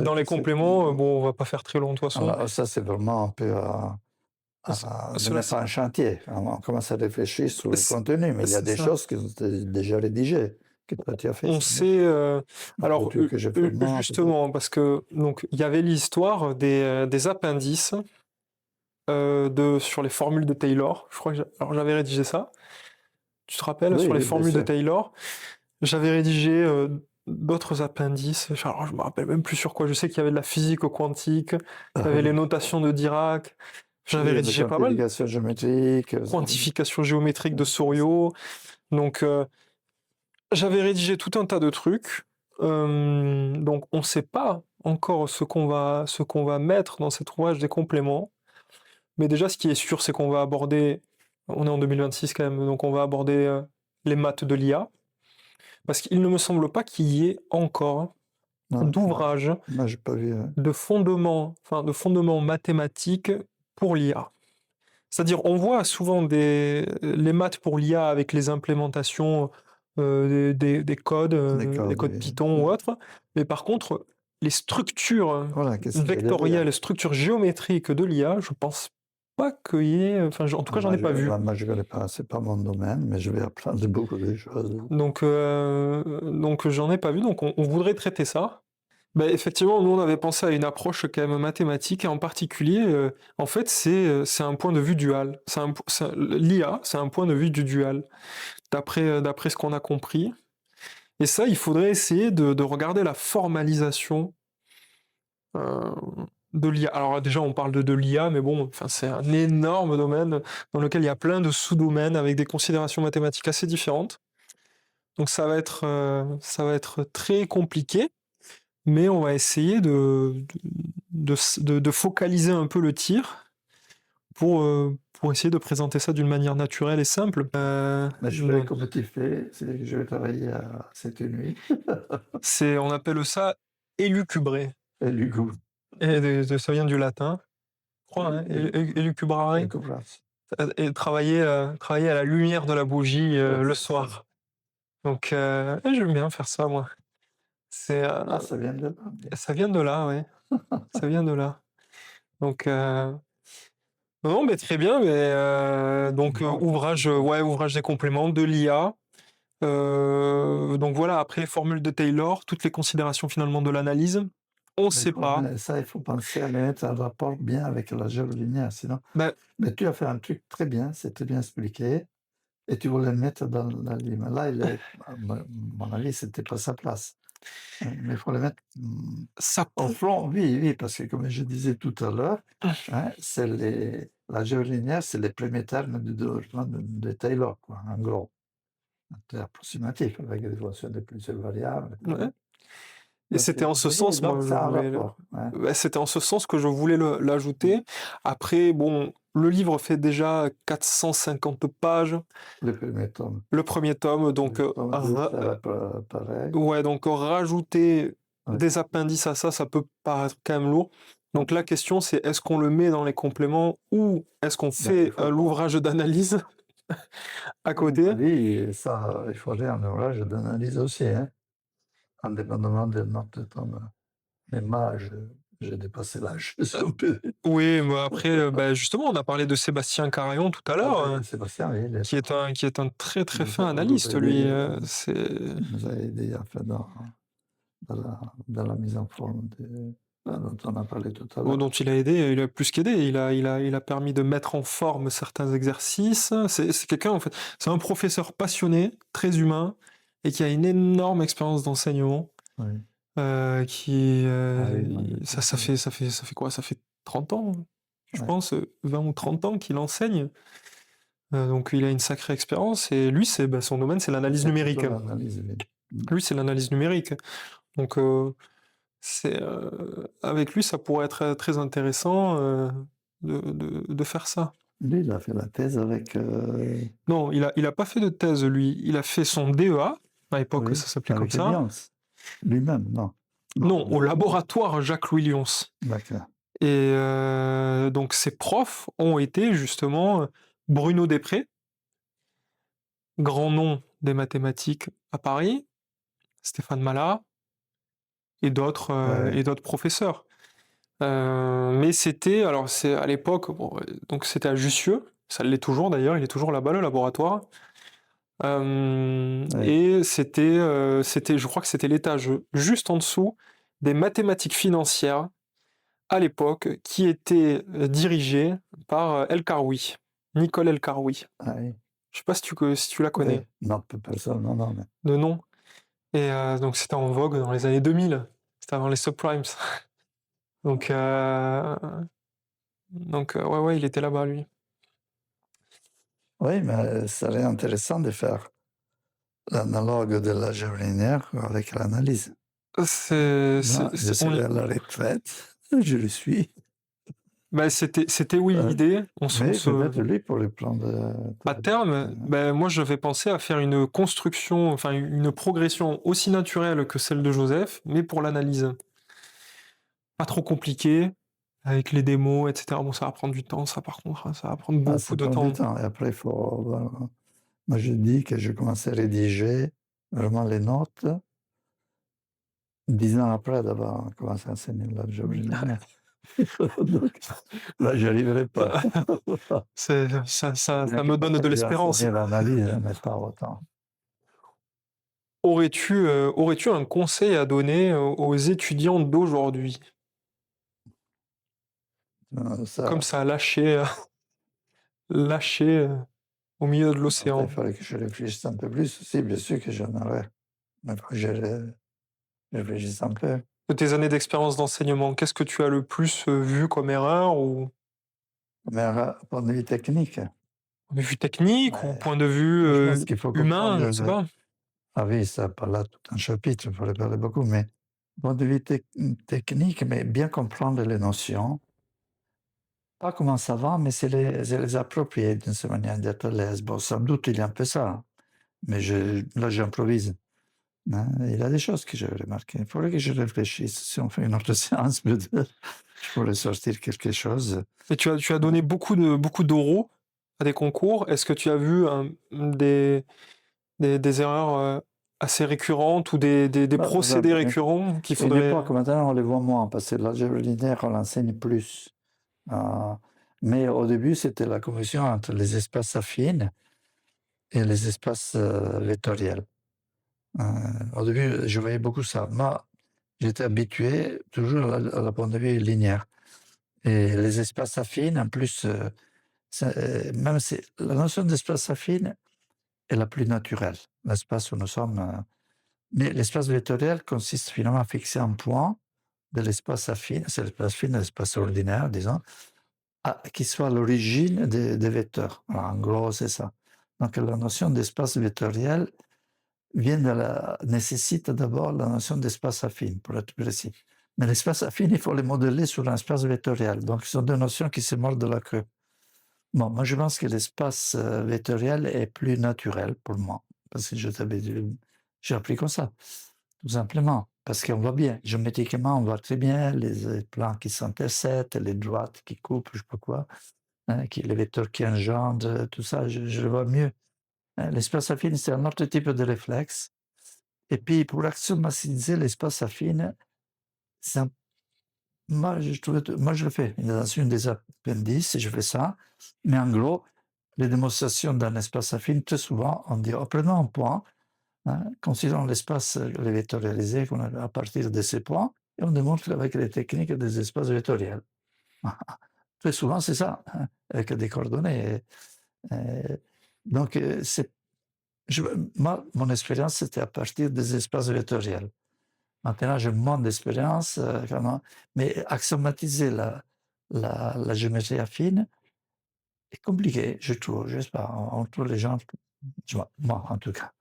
dans les compléments, bon, on va pas faire très long de toute façon.
alors, ça, c'est vraiment un peu le mettre en chantier. On commence à réfléchir sur le contenu, mais il y a des choses qui sont déjà rédigées, que toi, tu as fait.
On sait. Alors,
que j'ai fait moi,
justement, parce que donc il y avait l'histoire des appendices sur les formules de Taylor. Je crois que alors j'avais rédigé ça. Tu te rappelles,
Oui,
sur les
oui, bien
formules de
sûr.
Taylor, j'avais rédigé d'autres appendices. Alors, je me rappelle même plus sur quoi. Je sais qu'il y avait de la physique quantique, il y avait les notations de Dirac. J'avais
Oui, la
rédigé pas mal.
quantification géométrique.
Quantification géométrique de Souriau. Donc, j'avais rédigé tout un tas de trucs. Donc, on ne sait pas encore ce qu'on va mettre dans cet ouvrage des compléments. Mais déjà, ce qui est sûr, c'est qu'on va aborder. On est en 2026 quand même, donc on va aborder les maths de l'IA. Parce qu'il ne me semble pas qu'il y ait encore
Non,
d'ouvrage
moi, j'ai pas vu.
de fondements mathématiques pour l'IA. C'est-à-dire, on voit souvent les maths pour l'IA avec les implémentations des codes, les codes
oui.
Python ou autres, mais par contre, les structures
Voilà, qu'est-ce qu'il y a
vectorielles,
derrière?
les structures géométriques de l'IA, je pense pas qu'il y ait. Enfin, en tout cas, j'en ai pas vu.
Moi, je connais pas, c'est pas mon domaine, mais je vais apprendre beaucoup de choses.
Donc, j'en ai pas vu. Donc, on voudrait traiter ça. Ben, effectivement, nous, on avait pensé à une approche quand même mathématique, et en particulier, en fait, c'est un point de vue dual. L'IA, c'est un point de vue du dual, d'après ce qu'on a compris. Et ça, il faudrait essayer de regarder la formalisation euh, de l'IA. Alors déjà, on parle de l'IA, mais bon, enfin, c'est un énorme domaine dans lequel il y a plein de sous-domaines avec des considérations mathématiques assez différentes. Donc ça va être très compliqué. Mais on va essayer de focaliser un peu le tir pour essayer de présenter ça d'une manière naturelle et simple.
Mais je fais comme tu fais, c'est que je vais travailler à cette nuit.
On appelle ça élucubrer.
Et du coup,
Ça vient du latin, je crois, hein, élucubrare. Et travailler à la lumière de la bougie le soir. Donc, j'aime bien faire ça, moi.
ça vient de là.
Ça vient de là, ouais. Ça vient de là. Donc, non, mais très bien. Mais, donc, ouvrage des compléments, de l'IA. Donc voilà, après les formules de Taylor, toutes les considérations finalement de l'analyse, on ne sait pas.
Ça, il faut penser à les mettre en rapport bien avec la géolinéaire, sinon.
Ben,
Mais tu as fait un truc très bien, c'était bien expliqué, et tu voulais le mettre dans la ligne. Là, à mon avis, c'était pas sa place. Mais il faut le mettre au fond, oui, parce que comme je disais tout à l'heure, la géolinéaire, c'est les premiers termes du développement de Taylor, quoi, en gros. C'est approximatif, avec des fonctions de plusieurs variables.
Ouais. Et c'était en ce sens, moi, c'était en ce sens que je voulais l'ajouter. Après, bon, le livre fait déjà 450 pages.
Le premier tome.
Le premier tome, donc,
pareil.
Ouais, donc rajouter des appendices à ça peut paraître quand même lourd. Donc la question, c'est est-ce qu'on le met dans les compléments ou est-ce qu'on fait l'ouvrage d'analyse à côté?
Oui, ça, il faudrait un ouvrage d'analyse aussi, hein, indépendamment de notre tome. Mais moi, j'ai dépassé l'âge.
Oui, mais après, justement, on a parlé de Sébastien Carayon tout à l'heure,
Sébastien, oui,
qui est un très très fin analyste, lui.
Il nous a aidé à faire dans la mise en forme dont on a parlé tout à l'heure.
Dont il a aidé, il a plus qu'aidé, il a permis de mettre en forme certains exercices. C'est quelqu'un, en fait, c'est un professeur passionné, très humain, et qui a une énorme expérience d'enseignement.
Oui.
Ça fait quoi? Ça fait 30 ans, je pense, 20 ou 30 ans qu'il enseigne. Donc il a une sacrée expérience, et lui, son domaine, c'est l'analyse numérique. Lui, c'est l'analyse numérique. Donc, avec lui, ça pourrait être très intéressant de faire ça.
Lui, il a fait la thèse avec...
Non, il a pas fait de thèse, lui. Il a fait son DEA, à l'époque, ça s'appelait comme ça.
Lui-même, non.
Non, au laboratoire Jacques-Louis Lyons.
D'accord.
Et donc ces profs ont été justement, Bruno Després, grand nom des mathématiques à Paris, Stéphane Malat
Ouais,
et d'autres professeurs. Mais c'était alors c'est à l'époque, bon, donc c'était à Jussieu, ça l'est toujours d'ailleurs, il est toujours là-bas le laboratoire.
ouais.
Et c'était je crois que c'était l'étage juste en dessous des mathématiques financières à l'époque qui était, dirigé par, El-Karoui, Nicole El-Karoui.
Ah oui,
Je sais pas si tu la connais?
oui. Non, plus personne, non, non, mais
De nom? Et donc c'était en vogue dans les années 2000, c'était avant les subprimes. Donc ouais, ouais, il était là-bas lui.
oui, mais ça serait intéressant de faire l'analogue de l'algèbre linéaire avec l'analyse. Je
C'est on
serai à la retraite, je le suis,
bah, c'était oui
heu,
l'idée, on
mais
se
peut-être lui pour le plan
à terme, ben, moi je vais penser à faire une construction, enfin une progression aussi naturelle que celle de Joseph, mais pour l'analyse. Pas trop compliqué, avec les démos, et cetera. Bon, ça va prendre du temps, ça par contre, hein, ça va prendre
ça
beaucoup de
prend du
temps.
temps et après il faut voilà. Moi je dis que je commence à rédiger vraiment les notes 10 ans après d'avoir commencé à enseigner l'algèbre linéaire. Donc là, j'y arriverai pas. Bien
Ça
que
me donne de
peut-être j'ai
l'espérance.
enseigné l'analyse, mais pas autant.
Aurais-tu un conseil à donner aux étudiants d'aujourd'hui? Comme
Ça,
ça, lâché, au milieu de
après, il
l'océan.
fallait que je réfléchisse un peu plus. Si, bien sûr que j'en aurais, mais il faut que je réfléchisse un peu.
De tes années d'expérience d'enseignement, qu'est-ce que tu as le plus, vu comme erreur ou
Mais point de vue technique,
point de vue technique ou
ouais,
point de vue,
moi, je pense qu'il faut
humain?
comprendre
Je sais pas.
ah oui, ça, par là, tout un chapitre, il faudrait parler beaucoup, mais point de vue technique, mais bien comprendre les notions. Pas comment ça va, mais c'est les approprier d'une certaine manière, d'être à l'aise. Bon, sans doute, il y a un peu ça, mais là, j'improvise. Hein. Il y a des choses que j'ai remarquées. Il faudrait que je réfléchisse. Si on fait une autre séance, peut-être, je pourrais sortir quelque chose.
Et tu as donné beaucoup d'oraux à des concours. Est-ce que tu as vu des erreurs assez récurrentes ou des
Bah, dans
procédés récurrents qu'il
une
faudrait.
époque, maintenant, on les voit moins, parce que l'algèbre linéaire, on l'enseigne plus. Euh, mais au début, c'était la confusion entre les espaces affines et les espaces vectoriels. Au début, je voyais beaucoup ça. Moi, j'étais habitué toujours à la point de vue linéaire. Et les espaces affines, en plus, même si la notion d'espace affine est la plus naturelle, l'espace où nous sommes. Mais l'espace vectoriel consiste finalement à fixer un point de l'espace affine, c'est l'espace affine, l'espace ordinaire, disons, qui soit l'origine des vecteurs. Alors, en gros, c'est ça. Donc la notion d'espace vectoriel nécessite d'abord la notion d'espace affine, pour être précis. Mais l'espace affine, il faut le modeler sur un espace vectoriel. Donc, ce sont deux notions qui se mordent la queue. Bon, moi, je pense que l'espace vectoriel est plus naturel pour moi, parce que j'ai appris comme ça, tout simplement. Parce qu'on voit bien, géométriquement, on voit très bien les plans qui s'interceptent, les droites qui coupent, je ne sais pas quoi, hein, les vecteurs qui engendrent, tout ça, je le vois mieux. L'espace affine, c'est un autre type de réflexe. Et puis, pour axiomatiser l'espace affine, moi, je le fais dans une des appendices, je fais ça. Mais en gros, les démonstrations d'un espace affine, très souvent, on dit, prenons un point, hein, considérons l'espace vectorialisé à partir de ces points, et on démontre avec les techniques des espaces vectoriels. Très souvent, c'est ça, hein, avec des coordonnées. Euh, donc, moi, mon expérience, c'était à partir des espaces vectoriels. Maintenant, j'ai moins d'expérience, mais axiomatiser la géométrie affine est compliqué, je trouve. Je sais pas, entre les gens, moi en tout cas,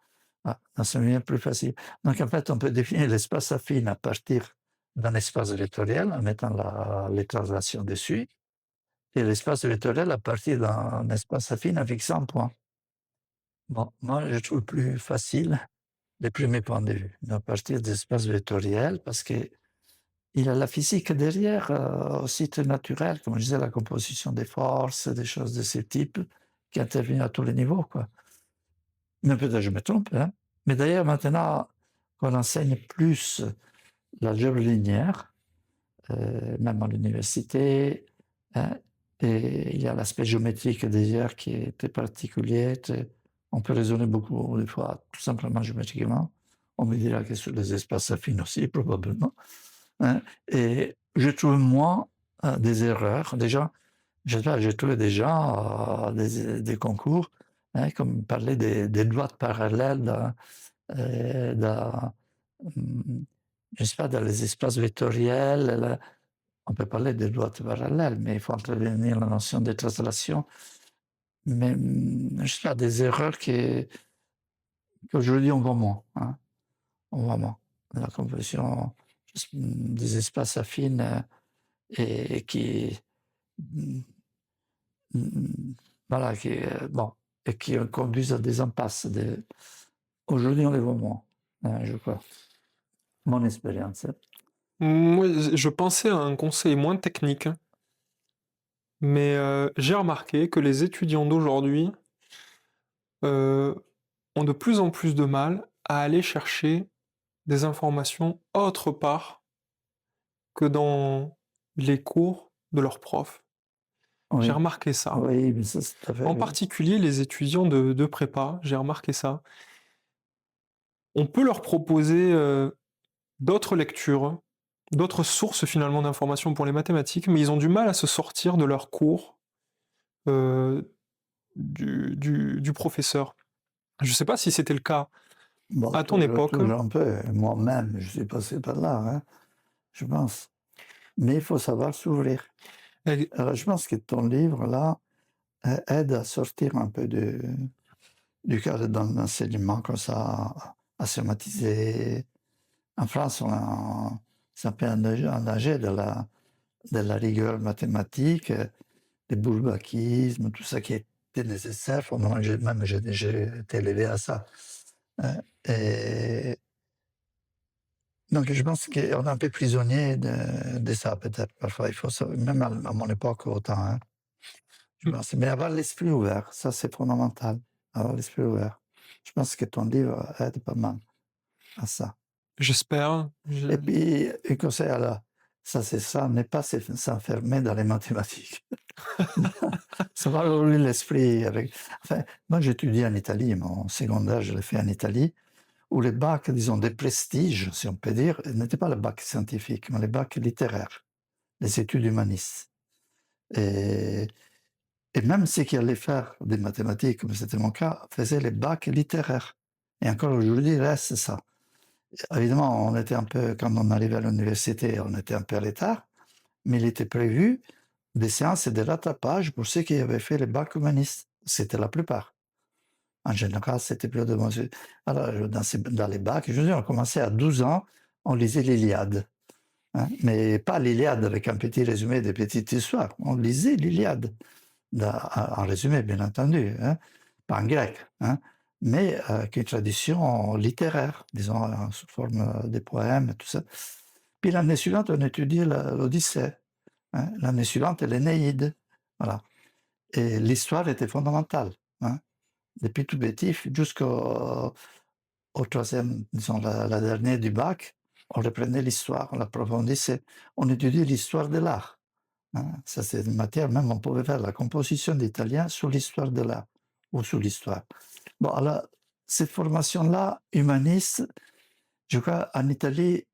dans ce milieu plus facile. Donc en fait, on peut définir l'espace affine à partir d'un espace vectoriel en mettant les translations dessus, et l'espace vectoriel à partir d'un espace affine en fixant un point. Bon, moi, je trouve plus facile les premiers points de vue, à partir d'espaces vectoriels, parce que il y a la physique derrière, aussi très naturelle, comme je disais, la composition des forces, des choses de ce type, qui interviennent à tous les niveaux, quoi. Mais peut-être je me trompe, hein. Mais d'ailleurs, maintenant qu'on enseigne plus l'algèbre linéaire, même à l'université, hein, et il y a l'aspect géométrique derrière qui est très particulier. On peut raisonner beaucoup, des fois, tout simplement géométriquement. On me dira que sur les espaces affines aussi, probablement. Hein. Et je trouve, moi, des erreurs. Déjà, j'ai trouvé déjà des concours, hein, comme parler des droites parallèles dans, je sais pas, dans les espaces vectoriels. On peut parler de droites parallèles, mais il faut intervenir la notion de translation. Mais je sais pas, des erreurs qu'aujourd'hui on voit moins. Hein, on voit moins. La composition des espaces affines et qui, voilà, bon, et qui conduisent à des impasses. Aujourd'hui, on les voit moins, hein, je crois. Mon expérience. Hein.
Moi, je pensais à un conseil moins technique, mais j'ai remarqué que les étudiants d'aujourd'hui euh, ont de plus en plus de mal à aller chercher des informations autre part que dans les cours de leurs profs. J'ai
Oui,
remarqué ça.
oui, mais ça, c'est tout à fait,
En
oui.
particulier les étudiants de prépa, j'ai remarqué ça. On peut leur proposer d'autres lectures, d'autres sources finalement d'informations pour les mathématiques, mais ils ont du mal à se sortir de leurs cours euh, du professeur. Je ne sais pas si c'était le cas
Bon,
à ton époque.
toujours un peu. Moi-même, je suis passé par là, hein, je pense. Mais il faut savoir s'ouvrir.
Et-
Alors, je pense que ton livre, là, aide à sortir un peu du cadre d'un enseignement comme ça, à schématiser. En France, c'est un peu enragé de la rigueur mathématique, des bourbakismes, tout ça qui était nécessaire. Moi, même j'ai été élevé à ça. Hein. Et donc, je pense qu'on est un peu prisonnier de ça, peut-être. Parfois, il faut même à mon époque, autant. Hein, je pense. Mais avoir l'esprit ouvert, ça, c'est fondamental. Avoir l'esprit ouvert. Je pense que ton livre aide pas mal à ça.
J'espère.
Et puis, un conseil, alors, ça, c'est ça, ne pas s'enfermer dans les mathématiques. Ça va ouvrir l'esprit. Enfin, moi, j'étudie en Italie, mon secondaire, je l'ai fait en Italie, où les bacs, disons, des prestiges, si on peut dire, n'étaient pas les bacs scientifiques, mais les bacs littéraires, les études humanistes. Et, et même ceux qui allaient faire des mathématiques, comme c'était mon cas, faisaient les bacs littéraires. Et encore aujourd'hui, il reste ça. Évidemment, on était un peu, quand on arrivait à l'université, on était un peu à l'état, mais il était prévu des séances de rattrapage pour ceux qui avaient fait les bacs humanistes. C'était la plupart. En général, c'était plus de moi. Alors, dans les bacs, je veux dire, on commençait à 12 ans, on lisait l'Iliade. Hein, mais pas l'Iliade avec un petit résumé des petites histoires. On lisait l'Iliade, en résumé, bien entendu, hein, pas en grec, hein, mais avec une tradition littéraire, disons, sous forme de poèmes, tout ça. Puis l'année suivante, on étudiait l'Odyssée. Hein, l'année suivante, l'Énéide. Voilà. Et l'histoire était fondamentale. Hein, depuis tout petit jusqu'au troisième, disons, la dernière du bac, on reprenait l'histoire, on l'approfondissait, on étudiait l'histoire de l'art. Hein. Ça, c'est une matière, même on pouvait faire la composition d'italien sur l'histoire de l'art ou sur l'histoire. Bon, alors, cette formation-là, humaniste, je crois, en Italie,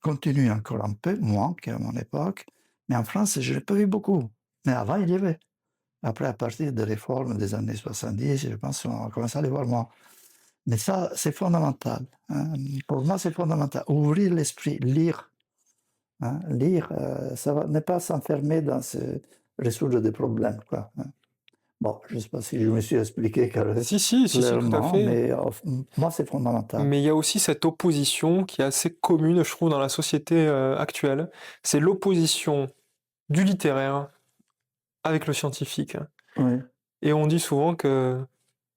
continue encore un peu, moins qu'à mon époque, mais en France, je ne l'ai pas vu beaucoup. Mais avant, il y avait. Après, à partir des réformes des années 70, je pense qu'on a commencé à les voir moins. Mais ça, c'est fondamental. Hein. Pour moi, c'est fondamental. Ouvrir l'esprit, lire. Hein. Lire, ça va, ne pas s'enfermer dans résoudre des problèmes. Quoi, hein. Bon, je ne sais pas si je me suis expliqué
Si, tout à
clairement,
fait.
mais moi, c'est fondamental.
Mais il y a aussi cette opposition qui est assez commune, je trouve, dans la société actuelle. C'est l'opposition du littéraire avec le scientifique.
Oui,
Et on dit souvent que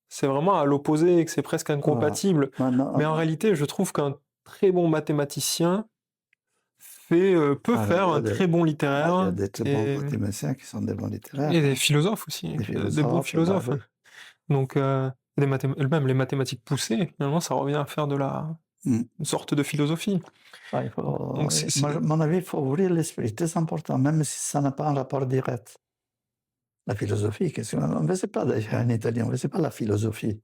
c'est vraiment à l'opposé et que c'est presque
voilà.
incompatible.
Maintenant,
Mais en réalité, je trouve qu'un très bon mathématicien peut
Alors,
faire
il y a
un très bon
il y a
littéraire
des très bons mathématiciens qui sont des bons littéraires,
et des philosophes aussi,
des
des bons
philosophes, bah
philosophes.
oui.
Donc, même les mathématiques poussées, finalement, ça revient à faire
Mm.
une sorte de philosophie.
Ouais, il faut,
Donc,
à mon avis, il faut ouvrir l'esprit, très important, même si ça n'a pas un rapport direct. La philosophie, on ne faisait pas d'ailleurs en Italie, on ne faisait pas la philosophie,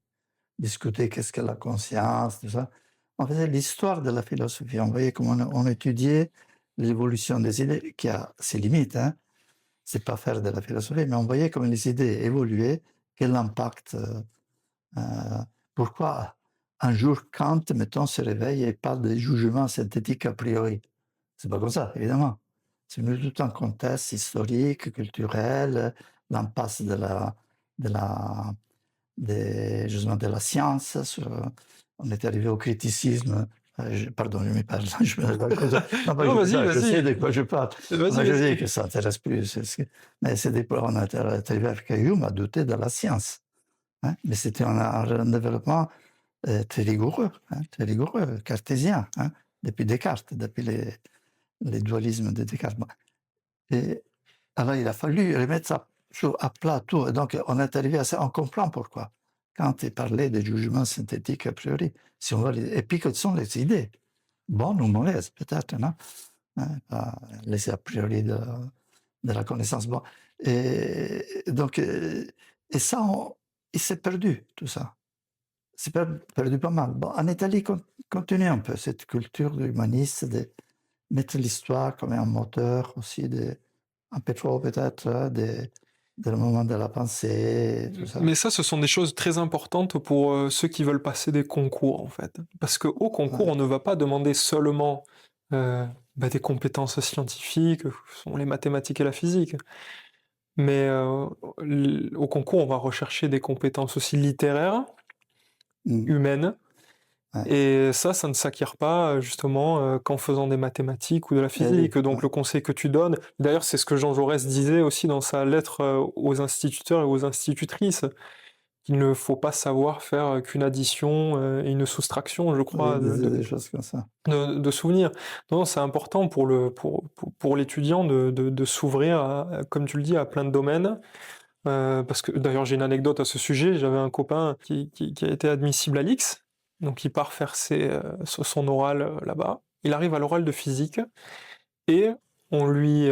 discuter qu'est-ce que la conscience, tout ça. On faisait l'histoire de la philosophie, on voyait comment on étudiait l'évolution des idées, qui a ses limites, hein. C'est pas faire de la philosophie, mais on voyait comment les idées évoluaient, quel impact, pourquoi un jour Kant, mettons, se réveille et parle des jugements synthétiques a priori. C'est pas comme ça, évidemment. C'est venu tout un contexte historique, culturel, l'impasse justement de la science. On est arrivé au criticisme. Pardon, je me parle. Non,
Non, vas-y,
je sais
vas-y.
de quoi je parle.
Vas-y,
Je dis
vas-y.
que ça n'intéresse plus. Mais c'est on est arrivé avec Hume à douter de la science. Hein, mais c'était un développement très rigoureux, cartésien, hein, depuis Descartes, depuis les dualismes de Descartes. Et alors, il a fallu remettre ça à plat tout. Et donc, on est arrivé à ça, on comprend pourquoi. Quand il parlait des jugements synthétiques a priori, si on et puis quelles sont les idées, bonnes ou mauvaises, peut-être, non, hein, les a priori de la connaissance. Bon. Et donc, et ça, il s'est perdu, tout ça. C'est perdu pas mal. Bon, en Italie, continue un peu cette culture humaniste de mettre l'histoire comme un moteur aussi, un peu trop peut-être, des moments de la pensée, tout ça.
Mais ça, ce sont des choses très importantes pour ceux qui veulent passer des concours, en fait. Parce qu'au concours,
Ouais.
on ne va pas demander seulement des compétences scientifiques, ce sont les mathématiques et la physique. Mais au concours, on va rechercher des compétences aussi littéraires,
Mm.
humaines.
Ouais.
Et ça ne s'acquiert pas justement qu'en faisant des mathématiques ou de la
Eh oui,
physique. Donc
ouais.
le conseil que tu donnes, d'ailleurs c'est ce que Jean Jaurès disait aussi dans sa lettre aux instituteurs et aux institutrices, qu'il ne faut pas savoir faire qu'une addition et une soustraction, je
Oui,
crois,
il disait des choses comme ça.
de souvenirs. Non, c'est important pour l'étudiant de s'ouvrir, comme tu le dis, à plein de domaines. Parce que d'ailleurs j'ai une anecdote à ce sujet, j'avais un copain qui a été admissible à l'X, donc il part faire son oral là-bas. Il arrive à l'oral de physique et il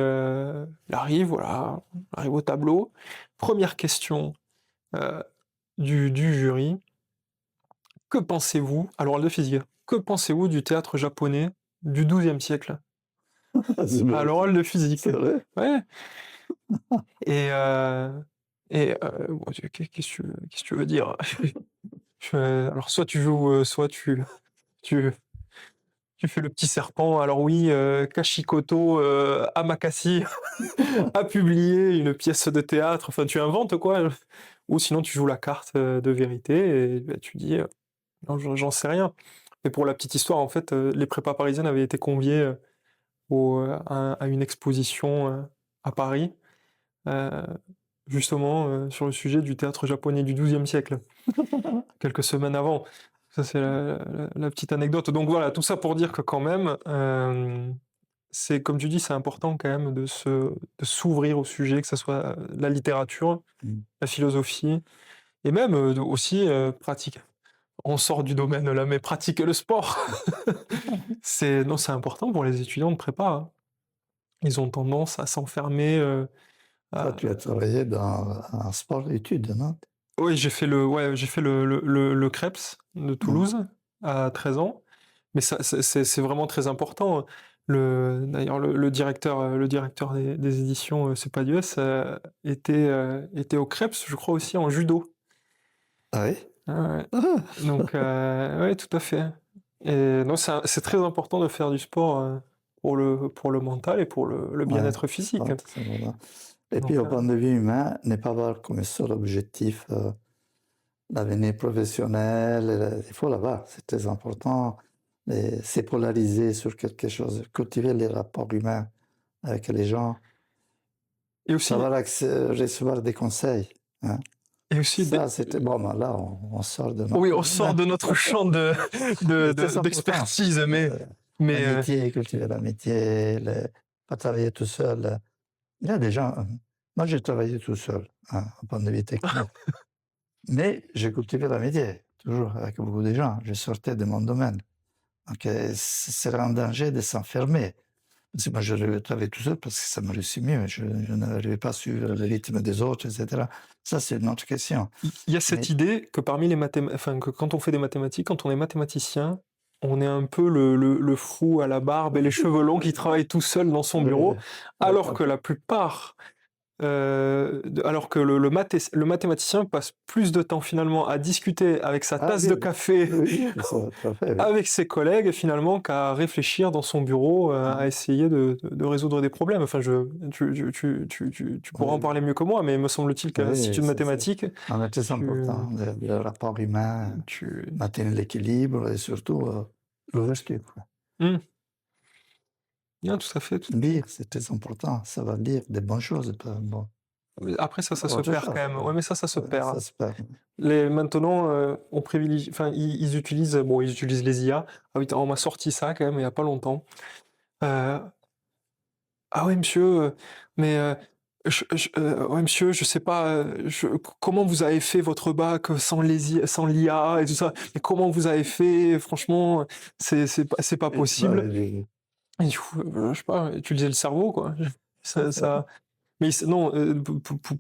arrive, voilà, il arrive au tableau. Première question euh, du jury, que pensez-vous, à l'oral de physique, que pensez-vous du théâtre japonais du XIIe siècle? À l'oral de physique.
C'est vrai.
Ouais. Et, bon, qu'est-ce que tu veux dire? Alors soit tu joues, soit tu tu fais le petit serpent. Alors oui, Kashikoto Amakasi a publié une pièce de théâtre, enfin tu inventes quoi, ou sinon tu joues la carte de vérité et tu dis non, j'en sais rien. Et pour la petite histoire, en fait, les prépas parisiennes avaient été conviés à une exposition à Paris, euh, justement sur le sujet du théâtre japonais du XIIe siècle, quelques semaines avant. Ça, c'est la petite anecdote. Donc voilà, tout ça pour dire que quand même, c'est comme tu dis, c'est important quand même de s'ouvrir au sujet, que ce soit la littérature,
Mm.
la philosophie, et même aussi pratique. On sort du domaine là, mais pratiquer le sport. Non, c'est important pour les étudiants de prépa, hein. Ils ont tendance à s'enfermer.
Toi, tu as travaillé dans un sport-études, non?
Oui, j'ai fait le CREPS de
Mm.
Toulouse à 13 ans, mais ça, c'est vraiment très important. D'ailleurs, le directeur des éditions CEPADUS était au CREPS, je crois aussi en judo.
Ah oui?
Ah ouais.
Ah,
Donc, ouais, tout à fait. Et non, c'est très important de faire du sport pour le mental et pour le
ouais,
bien-être physique.
sport, c'est voilà. Et puis,
Donc,
au point de vue humain, ne pas avoir comme seul objectif l'avenir professionnel. Il faut l'avoir, c'est très important. C'est polariser sur quelque chose, cultiver les rapports humains avec les gens,
et aussi,
savoir recevoir des conseils, hein.
et aussi
Ça, c'était bon. Ben là, on sort de
oui,
notre
on sort
domaine.
de notre champ
C'est très important.
d'expertise, mais Mais
l'amitié, cultiver l'amitié, pas travailler tout seul. Il y a des gens, moi j'ai travaillé tout seul, hein, au point de vue technique, mais j'ai cultivé l'amitié, toujours avec beaucoup de gens. Je sortais de mon domaine. Donc, ce serait un danger de s'enfermer. Parce que moi, je travaillais tout seul parce que ça me réussit mieux. Je n'arrivais pas à suivre le rythme des autres, etc. Ça, c'est une autre question.
il y a cette
Mais
idée que parmi les enfin, que quand on fait des mathématiques, quand on est mathématicien, on est un peu le fou à la barbe et les cheveux longs qui travaille tout seul dans son bureau, alors que la plupart alors que le mathématicien passe plus de temps finalement à discuter avec sa
ah
tasse de
oui,
café
oui, ça, tout à fait, oui.
avec ses collègues finalement qu'à réfléchir dans son bureau à
Hein,
essayer de résoudre des problèmes. Enfin, tu pourras en
oui,
parler mieux que moi, mais me semble-t-il qu'à l'Institut
oui,
de
c'est
mathématiques,
non, mais très
tu,
important, le rapport humain,
tu...
maintenir l'équilibre et surtout l'ouverture, quoi.
Hmm. Bien, tout à fait, tout à fait.
Lire, c'est très important. Ça va lire des bonnes choses, pas bon,
Après, ça se
autre
perd
chose.
quand même. Ouais, mais ça se
Ça
perd.
se perd.
Maintenant, on privilégie, enfin, ils utilisent, bon, ils utilisent les IA. Ah oui, on m'a sorti ça quand même il y a pas longtemps. Euh, ah ouais, monsieur, mais ouais, monsieur, je sais pas, comment vous avez fait votre bac sans sans l'IA et tout ça. Mais comment vous avez fait? Franchement, c'est pas
Et tu vois,
possible. Et du coup, je sais pas, utiliser le cerveau, quoi.
c'est ça.
Ça. Mais non,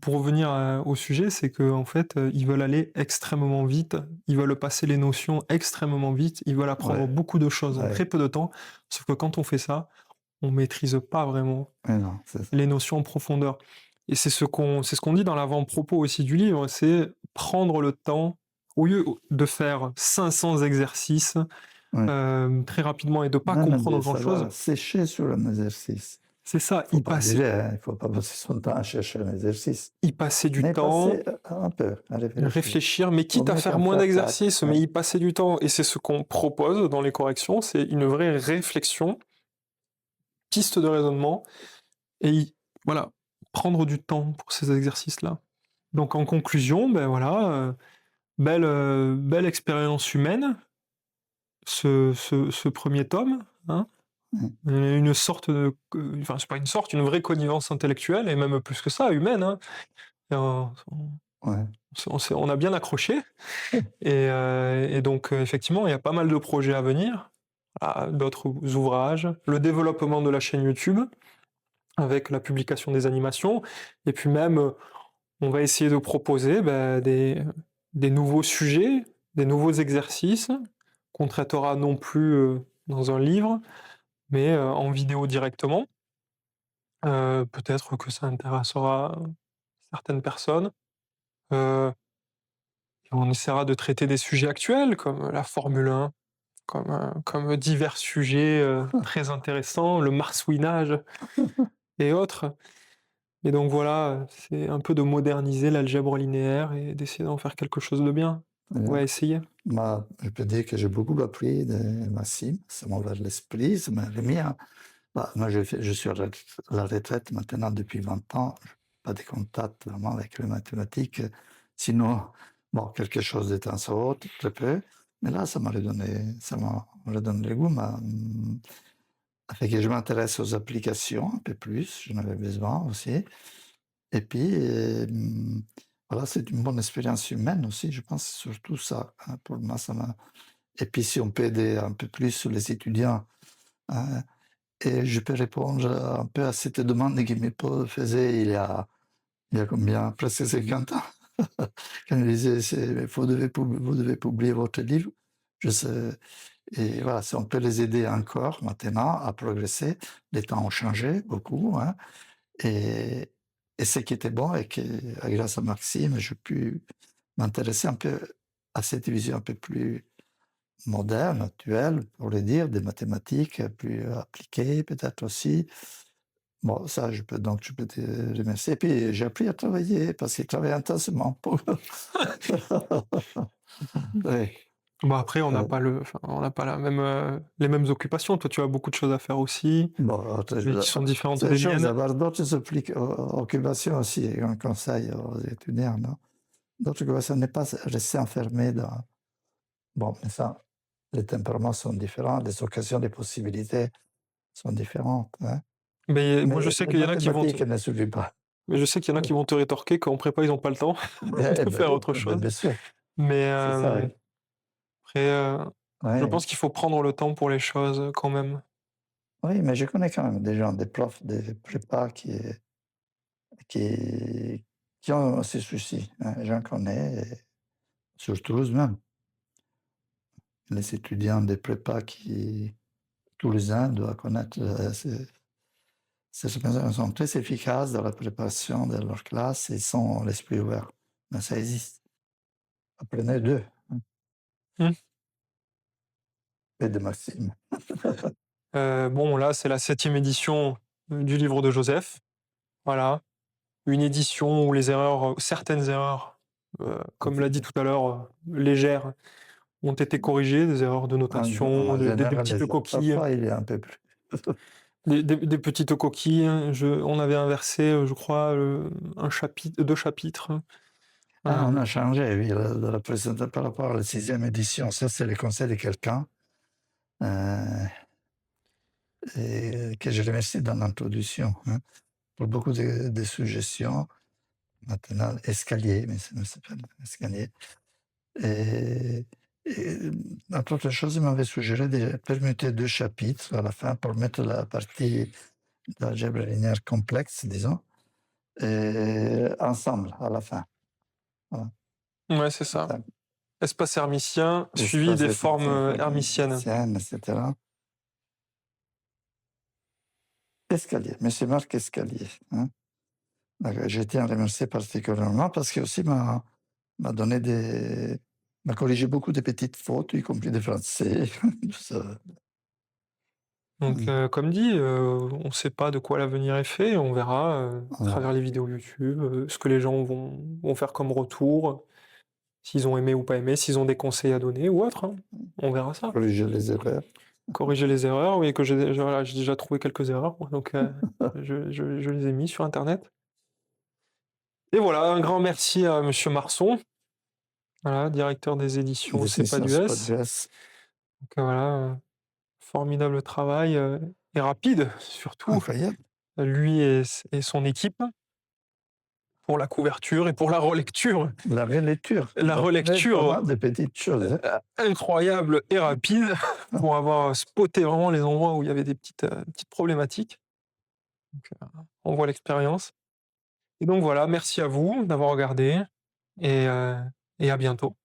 pour revenir au sujet, c'est que en fait, ils veulent aller extrêmement vite. Ils veulent passer les notions extrêmement vite. Ils veulent apprendre
Ouais,
beaucoup de choses en
ouais.
très peu de temps. Sauf que quand on fait ça, on maîtrise pas vraiment
Mais non, c'est ça.
les notions en profondeur. Et c'est ce qu'on dit dans l'avant-propos aussi du livre, c'est prendre le temps, au lieu de faire 500 exercices
Ouais.
très rapidement et de pas
Même
comprendre
de
grand-chose,
savoir sécher sur un exercice.
c'est ça,
Faut pas obligé, hein, il faut pas passer son temps à chercher un exercice,
y passer du
mais
temps,
passer un peu à réfléchir.
réfléchir, mais
Vaut
quitte à
mieux
faire
qu'un
moins
tac-tac.
d'exercices,
Ouais,
mais y passer du temps. Et c'est ce qu'on propose dans les corrections, c'est une vraie réflexion, piste de raisonnement, et voilà, prendre du temps pour ces exercices-là. Donc en conclusion, ben voilà, belle expérience humaine, ce premier tome, hein,
ouais,
une sorte de, enfin c'est pas une sorte, une vraie connivence intellectuelle, et même plus que ça, humaine, hein. Et
ouais.
on a bien accroché. Et donc, effectivement, il y a pas mal de projets à venir, d'autres ouvrages, le développement de la chaîne YouTube, avec la publication des animations, et puis même, on va essayer de proposer des nouveaux sujets, des nouveaux exercices, qu'on traitera non plus dans un livre, mais en vidéo directement. Peut-être que ça intéressera certaines personnes. Euh, on essaiera de traiter des sujets actuels, comme la Formule 1, comme divers sujets très intéressants, le marsouinage et autres. Et donc voilà, c'est un peu de moderniser l'algèbre linéaire et d'essayer d'en faire quelque chose de bien.
Très
On va
bien.
essayer.
Moi, je peux dire que j'ai beaucoup appris de Massim. Ça m'a ouvert l'esprit, ça m'a remis à... Bah, moi, je suis à la retraite maintenant depuis 20 ans. Je n'ai pas de contact vraiment avec les mathématiques. Sinon, bon, quelque chose de temps à autre, très peu. Mais là, ça m'a redonné le goût, a fait que je m'intéresse aux applications un peu plus. J'en avais besoin aussi. Et puis, voilà, c'est une bonne expérience humaine aussi, je pense, surtout ça, hein, pour moi, ça m'a... Et puis, si on peut aider un peu plus les étudiants, hein, et je peux répondre un peu à cette demande que mes potes faisaient il y a combien? Presque 50 ans. Quand ils disaient, vous devez publier votre livre. Je sais, et voilà, si on peut les aider encore maintenant à progresser, les temps ont changé beaucoup, hein, et, et ce qui était bon, et que grâce à Maxime, j'ai pu m'intéresser un peu à cette vision un peu plus moderne, actuelle, pour le dire, des mathématiques plus appliquées peut-être aussi. Bon, ça, je peux te remercier. Et puis, j'ai appris à travailler, parce qu'il travaille intensément pour... Oui,
Bon, après,
euh,
on n'a pas les mêmes occupations. Toi, tu as beaucoup de choses à faire aussi,
bon,
mais qui sont différentes
c'est
des
chose
miennes.
d'avoir d'autres occupations aussi, un conseil aux étudiants, non? D'autres occupations, n'est pas rester enfermé dans... Bon, mais ça, les tempéraments sont différents, les occasions, les possibilités sont différentes, hein.
Mais moi, je
Mais
sais
les
qu'il y en a qui vont te
mathématiques, elles ne suffisent pas.
mais je sais qu'il y en a qui vont te rétorquer qu'en prépa, ils ont pas le temps
Eh
de
ben
faire
oui,
autre chose.
bien sûr,
Mais,
c'est ça, oui.
après, je
Ouais.
pense qu'il faut prendre le temps pour les choses, quand même.
Oui, mais je connais quand même des gens, des profs de prépa qui qui ont ces soucis, hein. J'en connais, et sur Toulouse même. Les étudiants de prépa qui toulousains doivent connaître, ces gens sont très efficaces dans la préparation de leur classe et ils sont l'esprit ouvert. Mais ça existe. Apprenez d'eux, hein,
Mmh.
et de Maxime.
Bon, là, c'est la 7e édition, du livre de Joseph. Voilà. Une édition où les erreurs, certaines erreurs, comme l'a dit tout à l'heure, légères, ont été corrigées, des erreurs de notation,
En
des
général,
petites
les
coquilles.
parfois, il est un peu plus
Des petites coquilles, on avait inversé, je crois, un chapitre, 2 chapitres.
ah, on a
Hem,
changé, oui, dans la présentation par rapport à la 6e édition. Ça, c'est le conseil de quelqu'un, heu et que je remercie dans l'introduction, hein, pour beaucoup de suggestions. Maintenant, escalier, mais ça ne s'appelle escalier. Et, entre autres choses, il m'avait suggéré de permuter 2 chapitres à la fin pour mettre la partie d'algèbre linéaire complexe, disons, ensemble à la fin. Voilà.
ouais, c'est ça.
Ça,
Espace hermitien suivi
l'espace
des
est
formes, hermitiennes.
hermitien, et cetera. Escalier, Monsieur Marc Escalier, hein. Je tiens à le remercier particulièrement parce qu'il aussi m'a donné des m'a corrigé beaucoup de petites fautes, y compris de français, tout ça.
Donc,
Mmh.
comme dit, on ne sait pas de quoi l'avenir est fait, on verra, à
Voilà.
travers les vidéos YouTube, ce que les gens vont faire comme retour, s'ils ont aimé ou pas aimé, s'ils ont des conseils à donner ou autre, hein. On verra ça.
Corriger les erreurs.
Corriger les erreurs, oui, que voilà, j'ai déjà trouvé quelques erreurs, moi, donc, je les ai mis sur internet. Et voilà, un grand merci à monsieur Marson, voilà, directeur des éditions
Des
C'est pas du
licences pas
S.
d'US.
Donc, voilà, formidable travail, et rapide surtout,
Incroyable.
lui et son équipe, pour la couverture et pour la relecture.
La relecture,
La
il apprenait pas
relecture,
mal de petites choses, hein.
incroyable et rapide pour avoir spoté vraiment les endroits où il y avait des petites problématiques. Donc, on voit l'expérience. Et donc voilà, merci à vous d'avoir regardé et à bientôt.